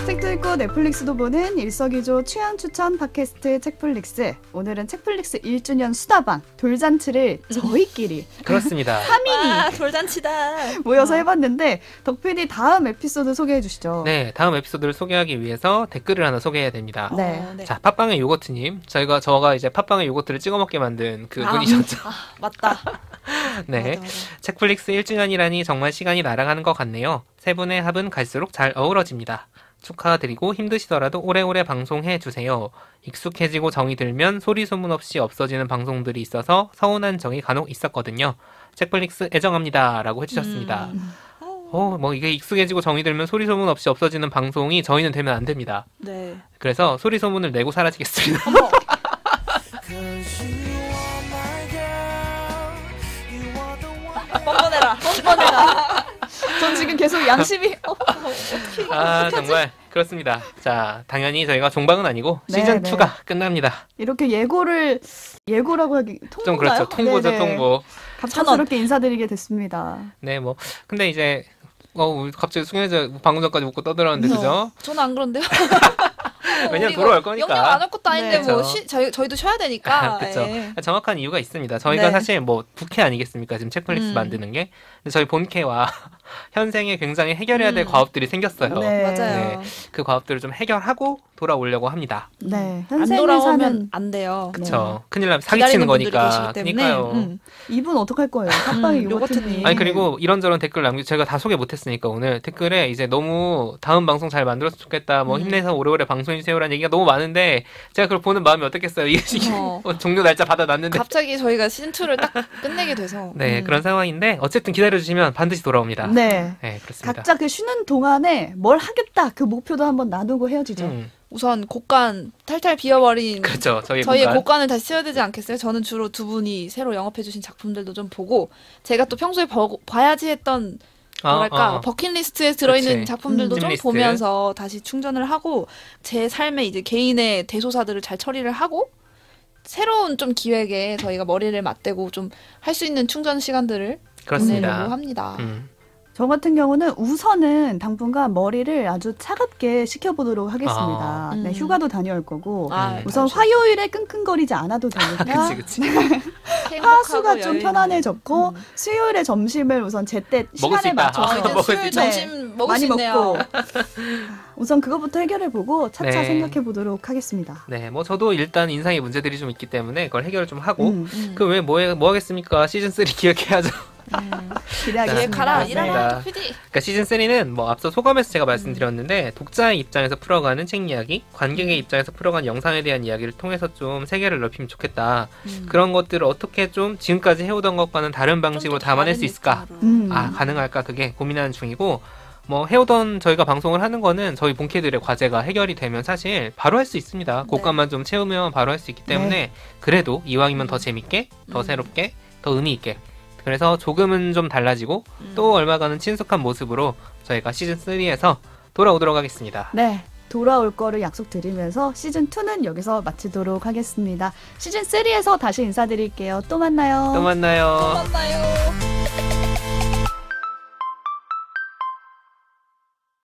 S1: 책도 읽고 넷플릭스도 보는 일석이조 취향 추천 팟캐스트 책플릭스. 오늘은 책플릭스 1주년 수다방 돌잔치를 저희끼리
S3: 그렇습니다.
S1: 3인이
S2: 돌잔치다.
S1: 모여서 해봤는데 덕PD 다음 에피소드 소개해 주시죠.
S3: 네, 다음 에피소드를 소개하기 위해서 댓글을 하나 소개해야 됩니다.
S1: 네.
S2: 네.
S3: 자, 팟빵의 요거트님. 저가 이제 팟빵의 요거트를 찍어 먹게 만든 그 분이셨죠.
S2: 맞다.
S3: 네.
S2: 맞아.
S3: 책플릭스 1주년이라니 정말 시간이 날아가는 것 같네요. 세 분의 합은 갈수록 잘 어우러집니다. 축하드리고 힘드시더라도 오래오래 방송해 주세요. 익숙해지고 정이 들면 소리 소문 없이 없어지는 방송들이 있어서 서운한 적이 간혹 있었거든요. 책플릭스 애정합니다. 라고 해주셨습니다. 뭐 이게 익숙해지고 정이 들면 소리 소문 없이 없어지는 방송이 저희는 되면 안 됩니다.
S2: 네.
S3: 그래서 소리 소문을 내고 사라지겠습니다.
S2: 뻔뻔해라.
S1: 전 지금 계속 양심이
S3: 아, 정말 그렇습니다. 자, 당연히 저희가 종방은 아니고
S1: 네,
S3: 시즌2가 끝납니다.
S1: 이렇게 예고라고 하기 통보인가요?
S3: 좀 그렇죠. 통보죠,
S1: 네네.
S3: 통보.
S1: 갑작스럽게 인사드리게 됐습니다.
S3: 네, 뭐 근데 이제 우리 갑자기 숭례자 방금 전까지 웃고 떠들었는데 그죠?
S2: 저는 안 그런데요.
S3: 왜냐면 돌아올 거니까.
S2: 영영 안 할 것도 아닌데
S1: 네.
S2: 뭐 저희도 쉬어야 되니까.
S3: 그렇죠.
S2: 예.
S3: 정확한 이유가 있습니다. 저희가
S2: 네.
S3: 사실 뭐 부캐 아니겠습니까? 지금 책플릭스 만드는 게. 근데 저희 본캐와 현생에 굉장히 해결해야 될 과업들이 생겼어요.
S1: 네.
S2: 맞아요.
S3: 그 과업들을 좀 해결하고 돌아오려고 합니다.
S1: 네.
S2: 안
S1: 현생을
S2: 돌아오면
S1: 사는
S2: 안 돼요.
S3: 그렇죠. 큰일 나면
S2: 기다리는
S3: 사기치는
S2: 분들이
S3: 거니까.
S2: 계시기 때문에.
S3: 그러니까요.
S1: 이분 어떡할 거예요? 팟빵의 요거트님.
S2: 요거트님.
S3: 아니 그리고 이런저런 댓글 제가 다 소개 못했으니까 오늘 댓글에 이제 너무 다음 방송 잘 만들었으면 좋겠다 뭐 힘내서 오래오래 방송해주세요라는 얘기가 너무 많은데 제가 그걸 보는 마음이 어떻겠어요. 이게 종료 날짜 받아놨는데
S2: 갑자기 저희가 시즌2를 딱 끝내게 돼서.
S3: 네 그런 상황인데 어쨌든 기다려주시면 반드시 돌아옵니다.
S1: 네.
S3: 네, 그렇습니다.
S1: 각자 그 쉬는 동안에 뭘 하겠다 그 목표도 한번 나누고 헤어지죠.
S2: 우선 곡간 탈탈 비워버린
S3: 그렇죠. 저희의
S2: 곡간.
S3: 곡간.
S2: 곡간을 다시 써야 되지 않겠어요? 저는 주로 두 분이 새로 영업해주신 작품들도 좀 보고 제가 또 평소에 봐야지 했던 뭐랄까 버킷리스트에 들어있는
S3: 그치.
S2: 작품들도 좀
S3: 찜리스트.
S2: 보면서 다시 충전을 하고 제 삶의 이제 개인의 대소사들을 잘 처리를 하고 새로운 좀 기획에 저희가 머리를 맞대고 좀 할 수 있는 충전 시간들을
S3: 그렇습니다.
S2: 보내려고 합니다.
S1: 저 같은 경우는 우선은 당분간 머리를 아주 차갑게 식혀보도록 하겠습니다. 네, 휴가도 다녀올 거고 우선 화요일에 끙끙거리지 않아도 되니까
S3: 그치.
S1: 화수가 좀 편안해졌고 수요일에 점심을 우선 제때
S3: 먹을 수
S1: 시간에
S3: 있다.
S1: 맞춰서
S3: 먹을 수
S2: 술
S3: 있다.
S2: 점심 먹을
S1: 많이
S2: 수 있네요.
S1: 먹고 우선 그것부터 해결해보고 차차
S3: 네.
S1: 생각해보도록 하겠습니다.
S3: 네, 뭐 저도 일단 인상의 문제들이 좀 있기 때문에 그걸 해결을 좀 하고 그 외에 뭐 하겠습니까? 시즌 3 기획해야죠.
S1: 기대하겠습니다.
S2: 가라
S3: 네.
S2: 일하라 PD.
S3: 그러니까 시즌 3는 뭐 앞서 소감에서 제가 말씀드렸는데 독자의 입장에서 풀어가는 책 이야기, 관객의 입장에서 풀어가는 영상에 대한 이야기를 통해서 좀 세계를 넓히면 좋겠다. 그런 것들을 어떻게 좀 지금까지 해오던 것과는 다른 방식으로 담아낼 수 있을까? 가능할까? 그게 고민하는 중이고 뭐 해오던 저희가 방송을 하는 거는 저희 본캐들의 과제가 해결이 되면 사실 바로 할 수 있습니다. 곡감만 좀 채우면 바로 할 수 있기 때문에 그래도 이왕이면 더 재밌게, 더 새롭게, 더 의미 있게 그래서 조금은 좀 달라지고 또 얼마간은 친숙한 모습으로 저희가 시즌 3에서 돌아오도록 하겠습니다.
S1: 네. 돌아올 거를 약속드리면서 시즌2는 여기서 마치도록 하겠습니다. 시즌3에서 다시 인사드릴게요. 또 만나요.
S3: 또 만나요.
S2: 만나요.